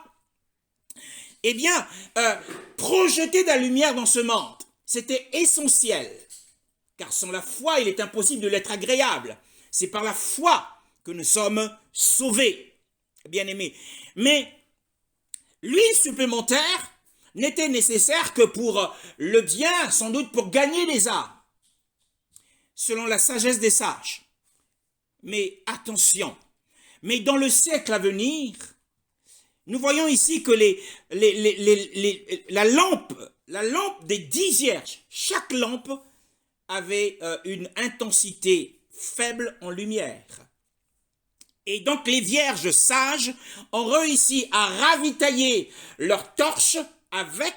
projetait de la lumière dans ce monde. C'était essentiel. Car sans la foi, il est impossible de l'être agréable. C'est par la foi que nous sommes sauvés, bien-aimés. Mais l'huile supplémentaire n'était nécessaire que pour le bien, sans doute pour gagner les âmes, selon la sagesse des sages. Mais attention, mais dans le siècle à venir, nous voyons ici que la lampe des 10 vierges, chaque lampe avait une intensité faible en lumière. Et donc les vierges sages ont réussi à ravitailler leur torche avec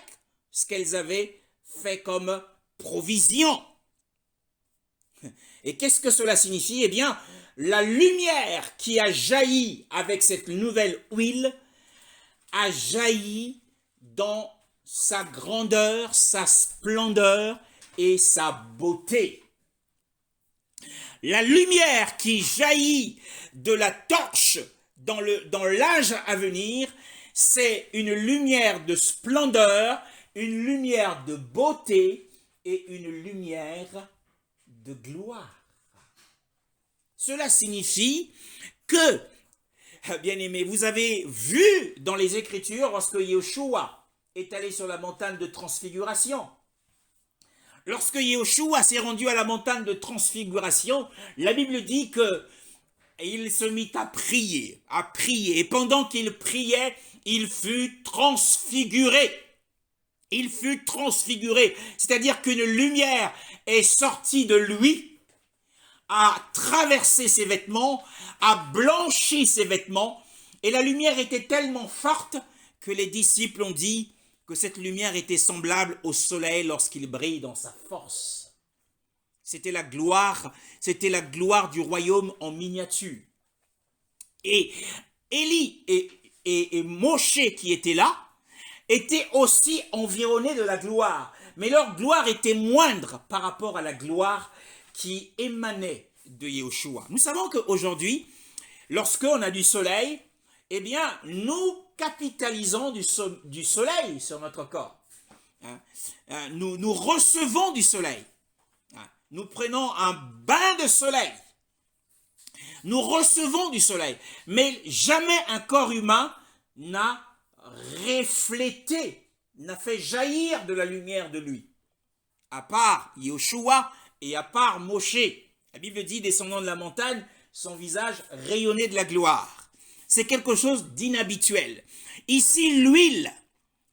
ce qu'elles avaient fait comme provision. Et qu'est-ce que cela signifie? Eh bien, la lumière qui a jailli avec cette nouvelle huile a jailli dans sa grandeur, sa splendeur et sa beauté. La lumière qui jaillit de la torche dans l'âge à venir, c'est une lumière de splendeur, une lumière de beauté et une lumière de gloire. Cela signifie que, bien-aimés, vous avez vu dans les Écritures, lorsque Yeshua est allé sur la montagne de transfiguration, lorsque Yeshua s'est rendu à la montagne de transfiguration, la Bible dit que il se mit à prier, et pendant qu'il priait, il fut transfiguré. Il fut transfiguré, c'est-à-dire qu'une lumière est sortie de lui, a traversé ses vêtements, a blanchi ses vêtements, et la lumière était tellement forte que les disciples ont dit que cette lumière était semblable au soleil lorsqu'il brille dans sa force. C'était la gloire du royaume en miniature. Et Élie et Moshe qui étaient là, étaient aussi environnés de la gloire. Mais leur gloire était moindre par rapport à la gloire qui émanait de Yeshua. Nous savons qu'aujourd'hui, lorsqu'on a du soleil, eh bien, nous capitalisons du soleil sur notre corps. Nous recevons du soleil. Nous prenons un bain de soleil. Nous recevons du soleil. Mais jamais un corps humain n'a reflété, n'a fait jaillir de la lumière de lui. À part Yeshua et à part Moshe. La Bible dit, descendant de la montagne, son visage rayonnait de la gloire. C'est quelque chose d'inhabituel. Ici, l'huile,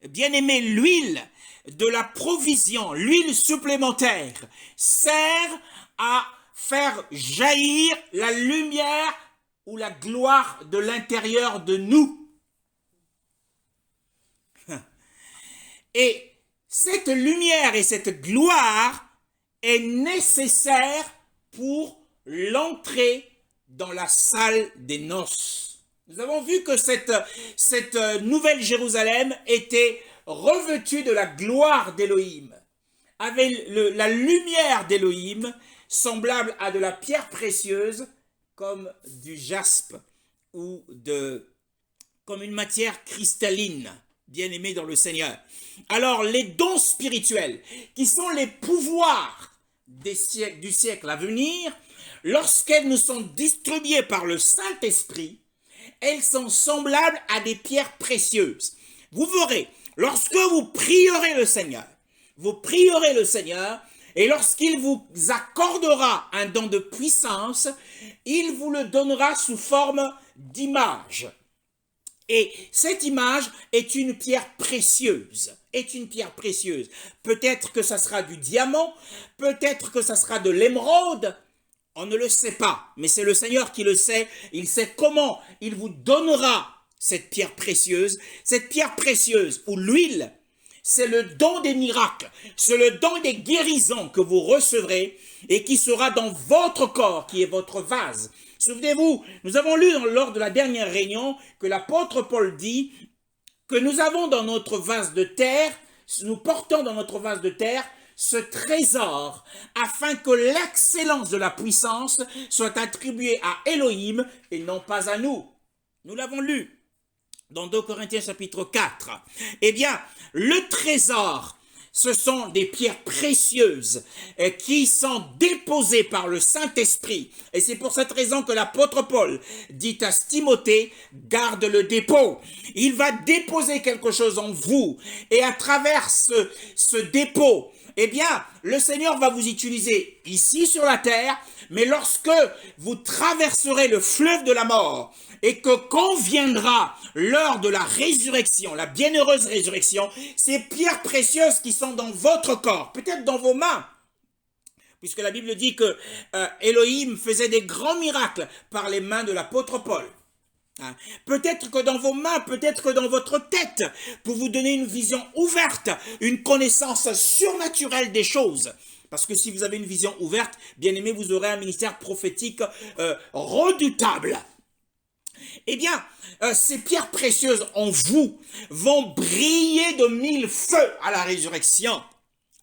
bien-aimé, l'huile de la provision, l'huile supplémentaire, sert à faire jaillir la lumière ou la gloire de l'intérieur de nous. Et cette lumière et cette gloire est nécessaire pour l'entrée dans la salle des noces. Nous avons vu que cette nouvelle Jérusalem était revêtue de la gloire d'Élohim, avec la lumière d'Élohim, semblable à de la pierre précieuse, comme du jaspe ou comme une matière cristalline, bien aimée dans le Seigneur. Alors, les dons spirituels, qui sont les pouvoirs du siècle à venir, lorsqu'elles nous sont distribuées par le Saint-Esprit, elles sont semblables à des pierres précieuses. Vous verrez, lorsque vous prierez le Seigneur, Et lorsqu'il vous accordera un don de puissance, il vous le donnera sous forme d'image. Et cette image est une pierre précieuse, Peut-être que ça sera du diamant, peut-être que ça sera de l'émeraude, on ne le sait pas, mais c'est le Seigneur qui le sait. Il sait comment il vous donnera cette pierre précieuse ou l'huile. C'est le don des miracles, c'est le don des guérisons que vous recevrez et qui sera dans votre corps, qui est votre vase. Souvenez-vous, nous avons lu lors de la dernière réunion que l'apôtre Paul dit que nous avons dans notre vase de terre, nous portons dans notre vase de terre ce trésor afin que l'excellence de la puissance soit attribuée à Elohim et non pas à nous. Nous l'avons lu dans 2 Corinthiens chapitre 4. Eh bien, le trésor, ce sont des pierres précieuses qui sont déposées par le Saint-Esprit. Et c'est pour cette raison que l'apôtre Paul dit à Timothée, garde le dépôt. Il va déposer quelque chose en vous. Et à travers ce dépôt, eh bien, le Seigneur va vous utiliser ici sur la terre, mais lorsque vous traverserez le fleuve de la mort, et que quand viendra l'heure de la résurrection, la bienheureuse résurrection, ces pierres précieuses qui sont dans votre corps, peut-être dans vos mains, puisque la Bible dit que Elohim faisait des grands miracles par les mains de l'apôtre Paul. Peut-être que dans vos mains, peut-être que dans votre tête, pour vous donner une vision ouverte, une connaissance surnaturelle des choses. Parce que si vous avez une vision ouverte, bien aimé, vous aurez un ministère prophétique redoutable. Eh bien, ces pierres précieuses en vous vont briller de mille feux à la résurrection.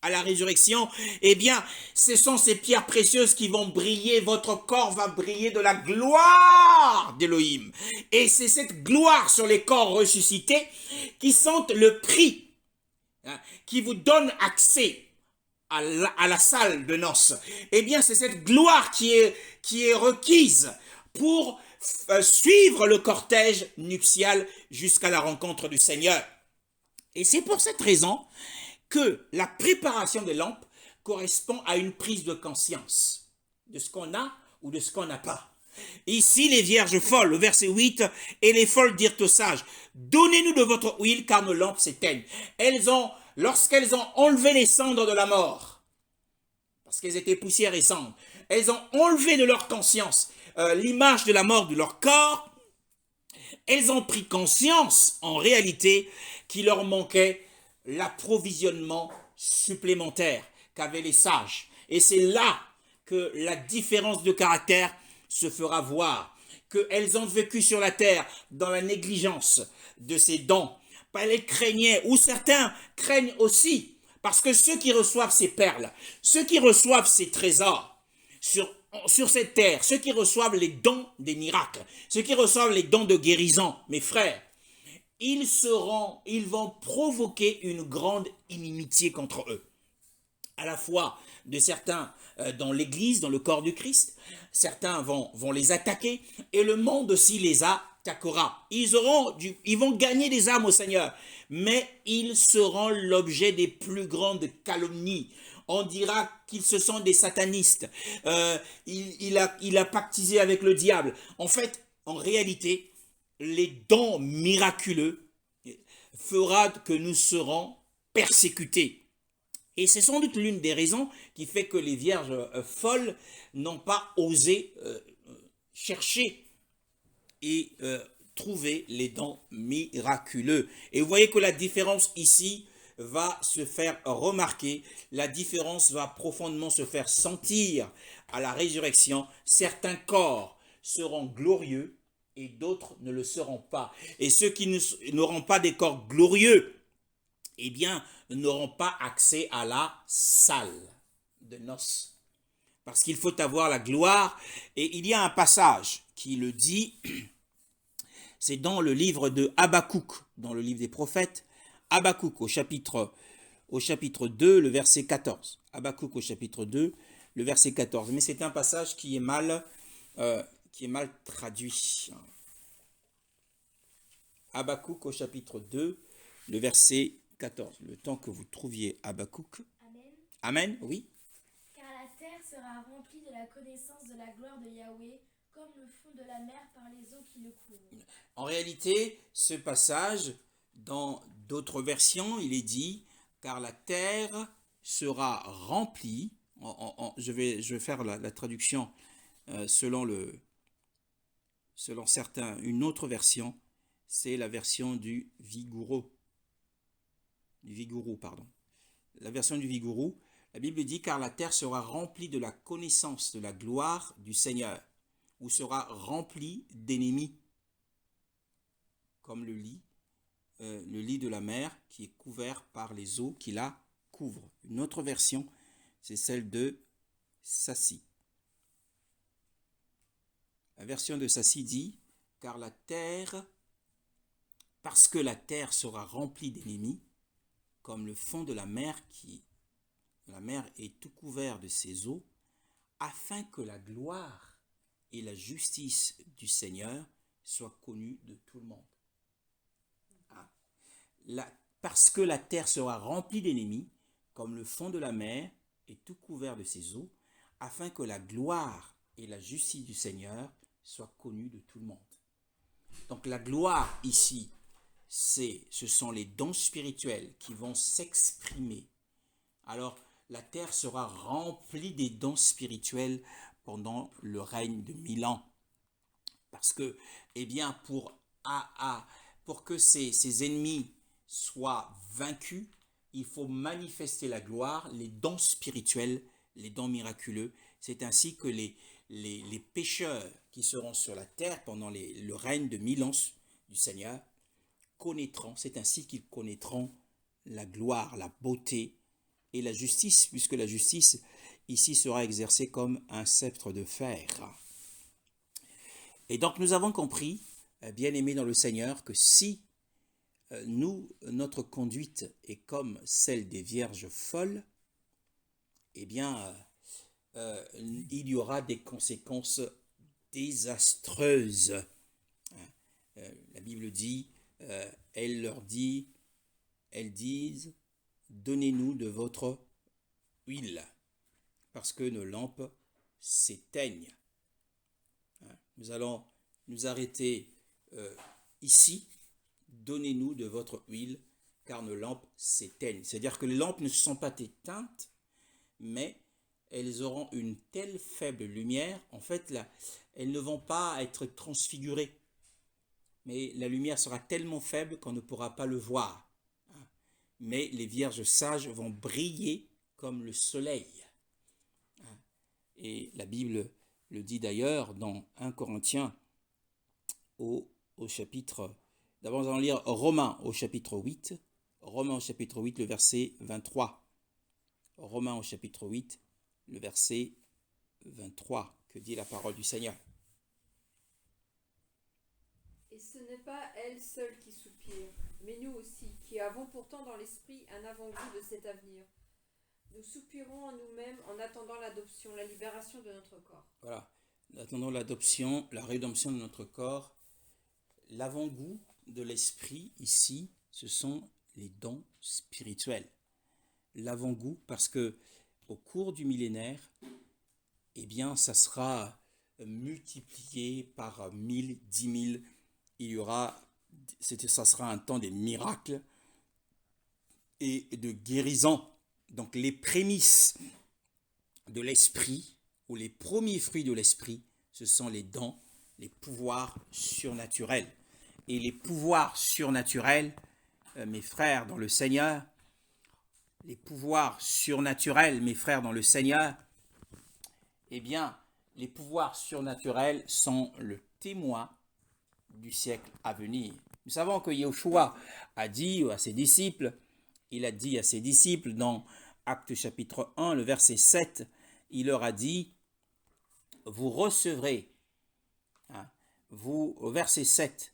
À la résurrection, eh bien, ce sont ces pierres précieuses qui vont briller, votre corps va briller de la gloire d'Elohim. Et c'est cette gloire sur les corps ressuscités qui sont le prix, qui vous donne accès à la salle de noces. Eh bien, c'est cette gloire qui est requise pour suivre le cortège nuptial jusqu'à la rencontre du Seigneur. Et c'est pour cette raison que la préparation des lampes correspond à une prise de conscience de ce qu'on a ou de ce qu'on n'a pas. Ici, les vierges folles, au verset 8, et les folles dirent aux sages, donnez-nous de votre huile car nos lampes s'éteignent. Lorsqu'elles ont enlevé les cendres de la mort, parce qu'elles étaient poussière et cendres, elles ont enlevé de leur conscience l'image de la mort de leur corps, elles ont pris conscience, en réalité, qu'il leur manquait l'approvisionnement supplémentaire qu'avaient les sages. Et c'est là que la différence de caractère se fera voir, qu'elles ont vécu sur la terre dans la négligence de ces dons. Elles craignaient, ou certains craignent aussi, parce que ceux qui reçoivent ces perles, ceux qui reçoivent ces trésors sur cette terre, ceux qui reçoivent les dons des miracles, ceux qui reçoivent les dons de guérison, mes frères, ils vont provoquer une grande inimitié contre eux. À la fois de certains dans l'église, dans le corps du Christ, certains vont les attaquer et le monde aussi les attaquera. Ils vont gagner des âmes au Seigneur, mais ils seront l'objet des plus grandes calomnies. On dira qu'ils se sont des satanistes. Il a pactisé avec le diable. En fait, en réalité, les dons miraculeux fera que nous serons persécutés. Et c'est sans doute l'une des raisons qui fait que les vierges folles n'ont pas osé chercher et trouver les dons miraculeux. Et vous voyez que la différence ici va se faire remarquer, la différence va profondément se faire sentir à la résurrection. Certains corps seront glorieux et d'autres ne le seront pas. Et ceux qui n'auront pas des corps glorieux, eh bien, n'auront pas accès à la salle de noces. Parce qu'il faut avoir la gloire. Et il y a un passage qui le dit, c'est dans le livre de Habakkuk, dans le livre des prophètes, Habakkuk au chapitre 2, le verset 14. Habakkuk au chapitre 2, le verset 14. Mais c'est un passage qui est mal traduit. Habakkuk au chapitre 2, le verset 14. Le temps que vous trouviez Habakkuk. Amen. Amen, oui. sera rempli de la connaissance de la gloire de Yahweh, comme le fond de la mer par les eaux qui le couvrent. En réalité, ce passage, dans d'autres versions, il est dit, car la terre sera remplie, je vais faire la traduction selon certains, une autre version, c'est la version du Vigoureux. La version du Vigoureux, la Bible dit, car la terre sera remplie de la connaissance de la gloire du Seigneur, ou sera remplie d'ennemis, comme le lit de la mer qui est couvert par les eaux qui la couvrent. Une autre version, c'est celle de Sassi. La version de Sassi dit, parce que la terre sera remplie d'ennemis, comme le fond de la mer est tout couvert de ses eaux, afin que la gloire et la justice du Seigneur soient connues de tout le monde. Parce que la terre sera remplie d'ennemis, comme le fond de la mer est tout couvert de ses eaux, afin que la gloire et la justice du Seigneur soient connues de tout le monde. Donc la gloire ici, ce sont les dons spirituels qui vont s'exprimer. Alors la terre sera remplie des dons spirituels pendant le règne de 1000 ans. Parce que, pour que ces ennemis soient vaincus, il faut manifester la gloire, les dons spirituels, les dons miraculeux. C'est ainsi que les pécheurs qui seront sur la terre pendant le règne de 1000 ans du Seigneur connaîtront, c'est ainsi qu'ils connaîtront la gloire, la beauté et la justice, puisque la justice ici sera exercée comme un sceptre de fer. Et donc nous avons compris, bien-aimés dans le Seigneur, que si notre conduite est comme celle des vierges folles, il y aura des conséquences désastreuses. La Bible dit, elles disent, donnez-nous de votre huile, parce que nos lampes s'éteignent. Nous allons nous arrêter ici. Donnez-nous de votre huile, car nos lampes s'éteignent. C'est-à-dire que les lampes ne sont pas éteintes, mais elles auront une telle faible lumière. En fait, là, elles ne vont pas être transfigurées, mais la lumière sera tellement faible qu'on ne pourra pas le voir. Mais les vierges sages vont briller comme le soleil. Et la Bible le dit d'ailleurs dans 1 Corinthiens au chapitre... D'abord, nous allons lire Romains au chapitre 8. Romains au chapitre 8, le verset 23. Romains au chapitre 8, le verset 23. Que dit la parole du Seigneur? Et ce n'est pas elles seules qui soupirent, mais nous aussi, qui avons pourtant dans l'esprit un avant-goût de cet avenir. Nous soupirons en nous-mêmes en attendant l'adoption, la libération de notre corps. Voilà, en attendant l'adoption, la rédemption de notre corps. L'avant-goût de l'esprit ici, ce sont les dons spirituels. L'avant-goût, parce que au cours du millénaire, ça sera multiplié par 1000, 10 000. Ça sera un temps des miracles et de guérison. Donc les prémices de l'esprit, ou les premiers fruits de l'esprit, ce sont les dons, les pouvoirs surnaturels. Et les pouvoirs surnaturels, mes frères dans le Seigneur, les pouvoirs surnaturels, mes frères dans le Seigneur, les pouvoirs surnaturels sont le témoin du siècle à venir. Nous savons que Yeshua a dit à ses disciples, dans Actes chapitre 1, le verset 7, il leur a dit, vous recevrez, au verset 7,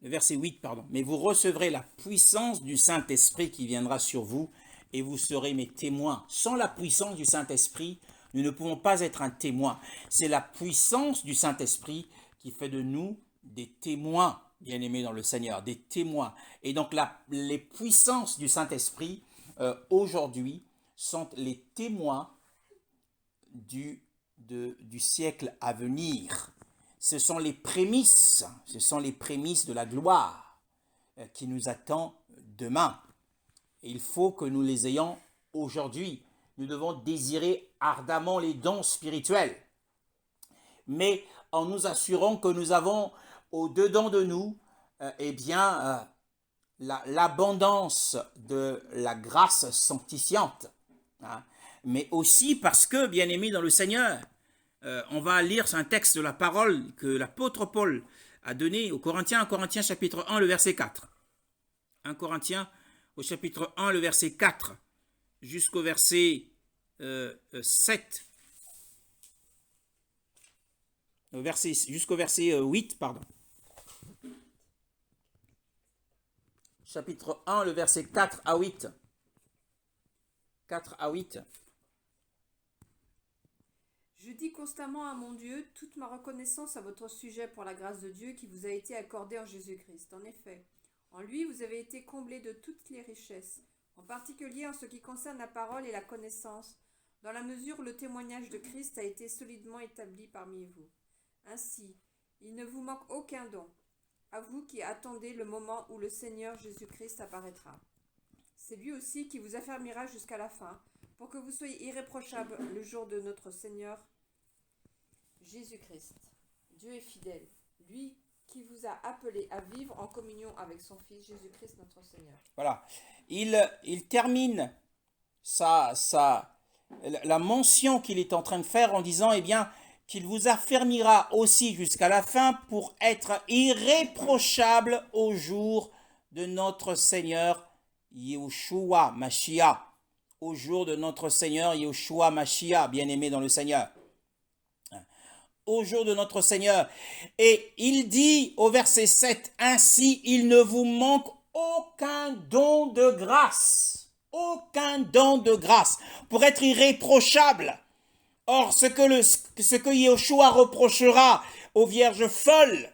le verset 8, mais vous recevrez la puissance du Saint-Esprit qui viendra sur vous et vous serez mes témoins. Sans la puissance du Saint-Esprit, nous ne pouvons pas être un témoin. C'est la puissance du Saint-Esprit qui fait de nous des témoins, bien-aimés dans le Seigneur, des témoins. Et donc les puissances du Saint-Esprit aujourd'hui sont les témoins du siècle à venir. Ce sont les prémices de la gloire qui nous attend demain. Et il faut que nous les ayons aujourd'hui. Nous devons désirer ardemment les dons spirituels, mais en nous assurant que nous avons au-dedans de nous l'abondance de la grâce sanctifiante. Hein. Mais aussi parce que, bien-aimés dans le Seigneur, on va lire un texte de la parole que l'apôtre Paul a donné aux Corinthiens, 1 Corinthiens chapitre 1, le verset 4. 1 Corinthiens au chapitre 1, le verset 4, jusqu'au verset 7. Jusqu'au verset 8, pardon. Chapitre 1, le verset 4 à 8. 4 à 8. Je dis constamment à mon Dieu toute ma reconnaissance à votre sujet pour la grâce de Dieu qui vous a été accordée en Jésus-Christ. En effet, en lui vous avez été comblés de toutes les richesses, en particulier en ce qui concerne la parole et la connaissance, dans la mesure où le témoignage de Christ a été solidement établi parmi vous. Ainsi, il ne vous manque aucun don, à vous qui attendez le moment où le Seigneur Jésus-Christ apparaîtra. C'est lui aussi qui vous affermira jusqu'à la fin, pour que vous soyez irréprochables le jour de notre Seigneur Jésus-Christ. Dieu est fidèle, lui qui vous a appelé à vivre en communion avec son Fils Jésus-Christ notre Seigneur. Voilà, il termine la mention qu'il est en train de faire en disant, eh bien, qu'il vous affermira aussi jusqu'à la fin pour être irréprochable au jour de notre Seigneur Yahushua Mashiach. Au jour de notre Seigneur Yahushua Mashiach, bien-aimé dans le Seigneur. Au jour de notre Seigneur. Et il dit au verset 7, « Ainsi, il ne vous manque aucun don de grâce. » Aucun don de grâce pour être irréprochable. Or, ce que Yahushua reprochera aux vierges folles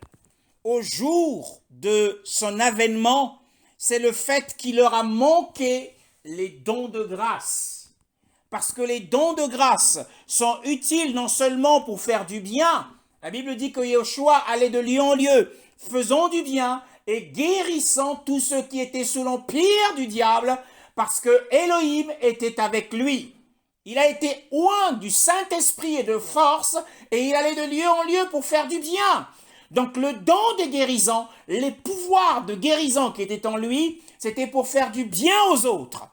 au jour de son avènement, c'est le fait qu'il leur a manqué les dons de grâce. Parce que les dons de grâce sont utiles non seulement pour faire du bien. La Bible dit que Yahushua allait de lieu en lieu, faisant du bien et guérissant tous ceux qui étaient sous l'empire du diable, parce que Elohim était avec lui. Il a été oint du Saint-Esprit et de force, et il allait de lieu en lieu pour faire du bien. Donc le don de guérison, les pouvoirs de guérison qui étaient en lui, c'était pour faire du bien aux autres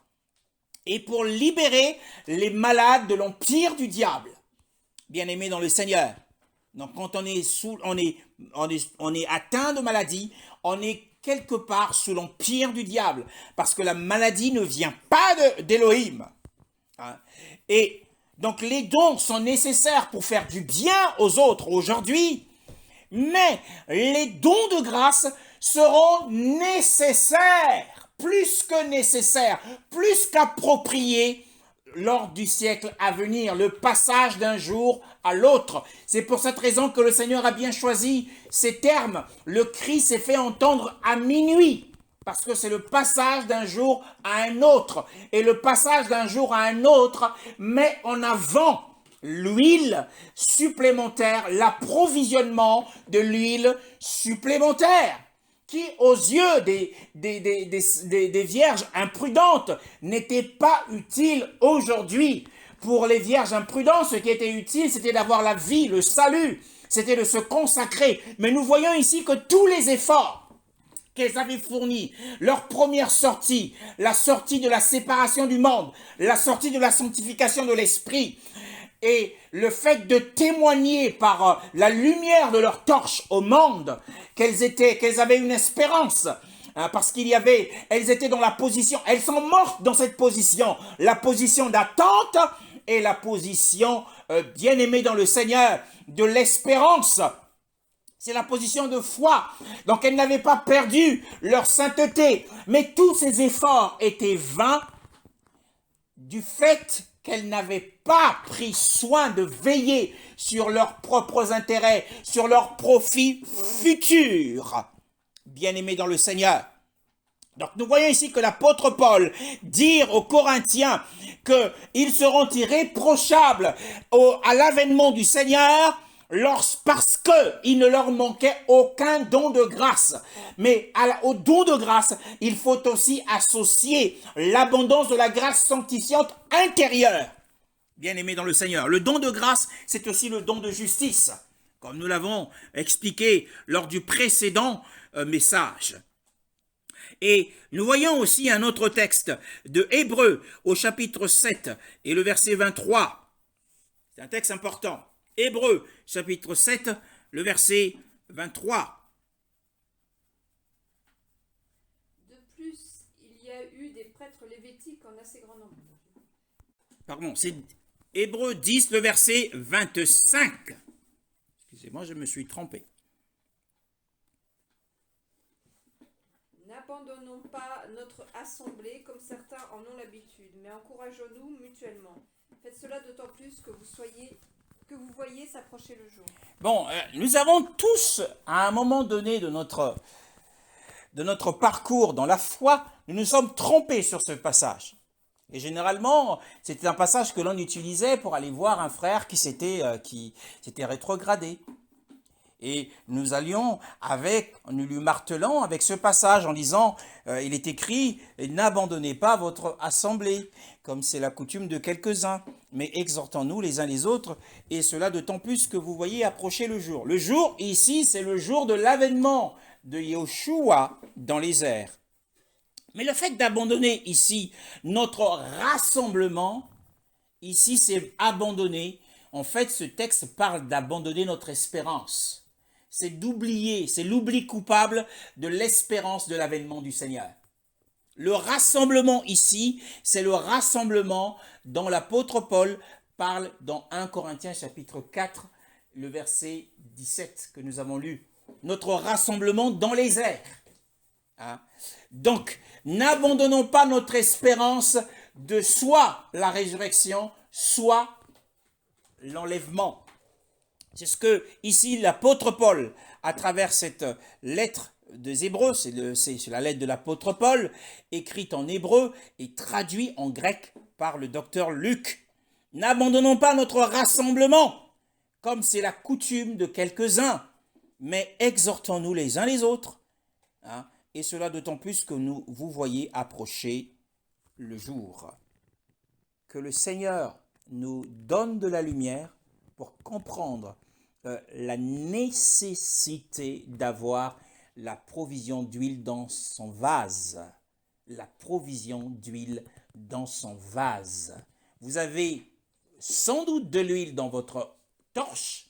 et pour libérer les malades de l'empire du diable. Bien-aimés dans le Seigneur. Donc quand on est atteint de maladie, on est quelque part sous l'empire du diable, parce que la maladie ne vient pas d'Elohim. Et donc les dons sont nécessaires pour faire du bien aux autres aujourd'hui, mais les dons de grâce seront nécessaires, plus que nécessaires, plus qu'appropriés lors du siècle à venir, le passage d'un jour à l'autre. C'est pour cette raison que le Seigneur a bien choisi ces termes. Le cri s'est fait entendre à minuit, parce que c'est le passage d'un jour à un autre. Et le passage d'un jour à un autre met en avant l'huile supplémentaire, l'approvisionnement de l'huile supplémentaire, qui, aux yeux des vierges imprudentes, n'était pas utile aujourd'hui. Pour les vierges imprudentes, ce qui était utile, c'était d'avoir la vie, le salut, c'était de se consacrer. Mais nous voyons ici que tous les efforts qu'elles avaient fournis, leur première sortie, la sortie de la séparation du monde, la sortie de la sanctification de l'esprit, et le fait de témoigner par la lumière de leur torche au monde qu'elles avaient une espérance, parce elles étaient dans la position, elles sont mortes dans cette position, la position d'attente et la position bien-aimée dans le Seigneur de l'espérance. C'est la position de foi. Donc elles n'avaient pas perdu leur sainteté, mais tous ces efforts étaient vains du fait qu'elles n'avaient pas pris soin de veiller sur leurs propres intérêts, sur leurs profits futurs. Bien-aimés dans le Seigneur. Donc nous voyons ici que l'apôtre Paul dit aux Corinthiens qu'ils seront irréprochables à l'avènement du Seigneur parce qu'il ne leur manquait aucun don de grâce. Mais au don de grâce, il faut aussi associer l'abondance de la grâce sanctifiante intérieure. Bien-aimés dans le Seigneur, le don de grâce, c'est aussi le don de justice, comme nous l'avons expliqué lors du précédent message. Et nous voyons aussi un autre texte de Hébreux au chapitre 7 et le verset 23. C'est un texte important. Hébreux chapitre 7, le verset 23. De plus, il y a eu des prêtres lévitiques en assez grand nombre. Pardon, c'est Hébreux 10, le verset 25. Excusez-moi, je me suis trompé. N'abandonnons pas notre assemblée comme certains en ont l'habitude, mais encourageons-nous mutuellement. Faites cela d'autant plus que vous voyez s'approcher le jour. Bon, nous avons tous, à un moment donné de notre parcours dans la foi, nous nous sommes trompés sur ce passage. Et généralement, c'était un passage que l'on utilisait pour aller voir un frère qui s'était rétrogradé. Et nous lui martelant avec ce passage en disant, il est écrit, n'abandonnez pas votre assemblée, comme c'est la coutume de quelques-uns, mais exhortons-nous les uns les autres, et cela d'autant plus que vous voyez approcher le jour. Le jour, ici, c'est le jour de l'avènement de Yeshua dans les airs. Mais le fait d'abandonner ici notre rassemblement, ici c'est abandonner. En fait, ce texte parle d'abandonner notre espérance. C'est d'oublier, c'est l'oubli coupable de l'espérance de l'avènement du Seigneur. Le rassemblement ici, c'est le rassemblement dont l'apôtre Paul parle dans 1 Corinthiens chapitre 4, le verset 17 que nous avons lu. Notre rassemblement dans les airs. Hein? Donc, n'abandonnons pas notre espérance de soit la résurrection, soit l'enlèvement. C'est ce que, ici, l'apôtre Paul, à travers cette lettre des Hébreux, c'est la lettre de l'apôtre Paul, écrite en hébreu et traduite en grec par le docteur Luc. N'abandonnons pas notre rassemblement, comme c'est la coutume de quelques-uns, mais exhortons-nous les uns les autres, hein, et cela d'autant plus que vous voyez approcher le jour. Que le Seigneur nous donne de la lumière pour comprendre la nécessité d'avoir la provision d'huile dans son vase. La provision d'huile dans son vase. Vous avez sans doute de l'huile dans votre torche.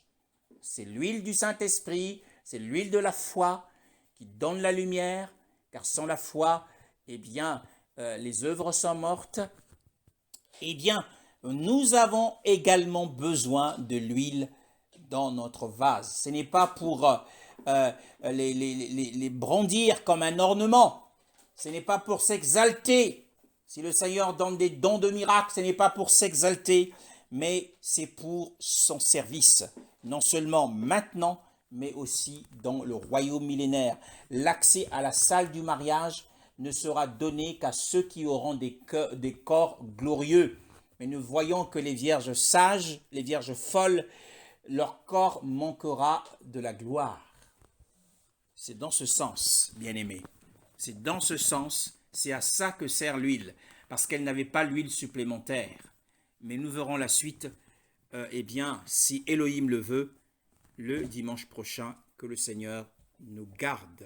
C'est l'huile du Saint-Esprit, c'est l'huile de la foi qui donne la lumière, car sans la foi, eh bien, les œuvres sont mortes. Eh bien, nous avons également besoin de l'huile dans notre vase. Ce n'est pas pour les brandir comme un ornement. Ce n'est pas pour s'exalter. Si le Seigneur donne des dons de miracles, ce n'est pas pour s'exalter, mais c'est pour son service. Non seulement maintenant, mais aussi dans le royaume millénaire. L'accès à la salle du mariage ne sera donné qu'à ceux qui auront des corps glorieux. Mais nous voyons que les vierges sages, les vierges folles, leur corps manquera de la gloire. C'est dans ce sens, bien-aimés. C'est dans ce sens, c'est à ça que sert l'huile, parce qu'elle n'avait pas l'huile supplémentaire. Mais nous verrons la suite, eh bien, si Elohim le veut, le dimanche prochain, que le Seigneur nous garde.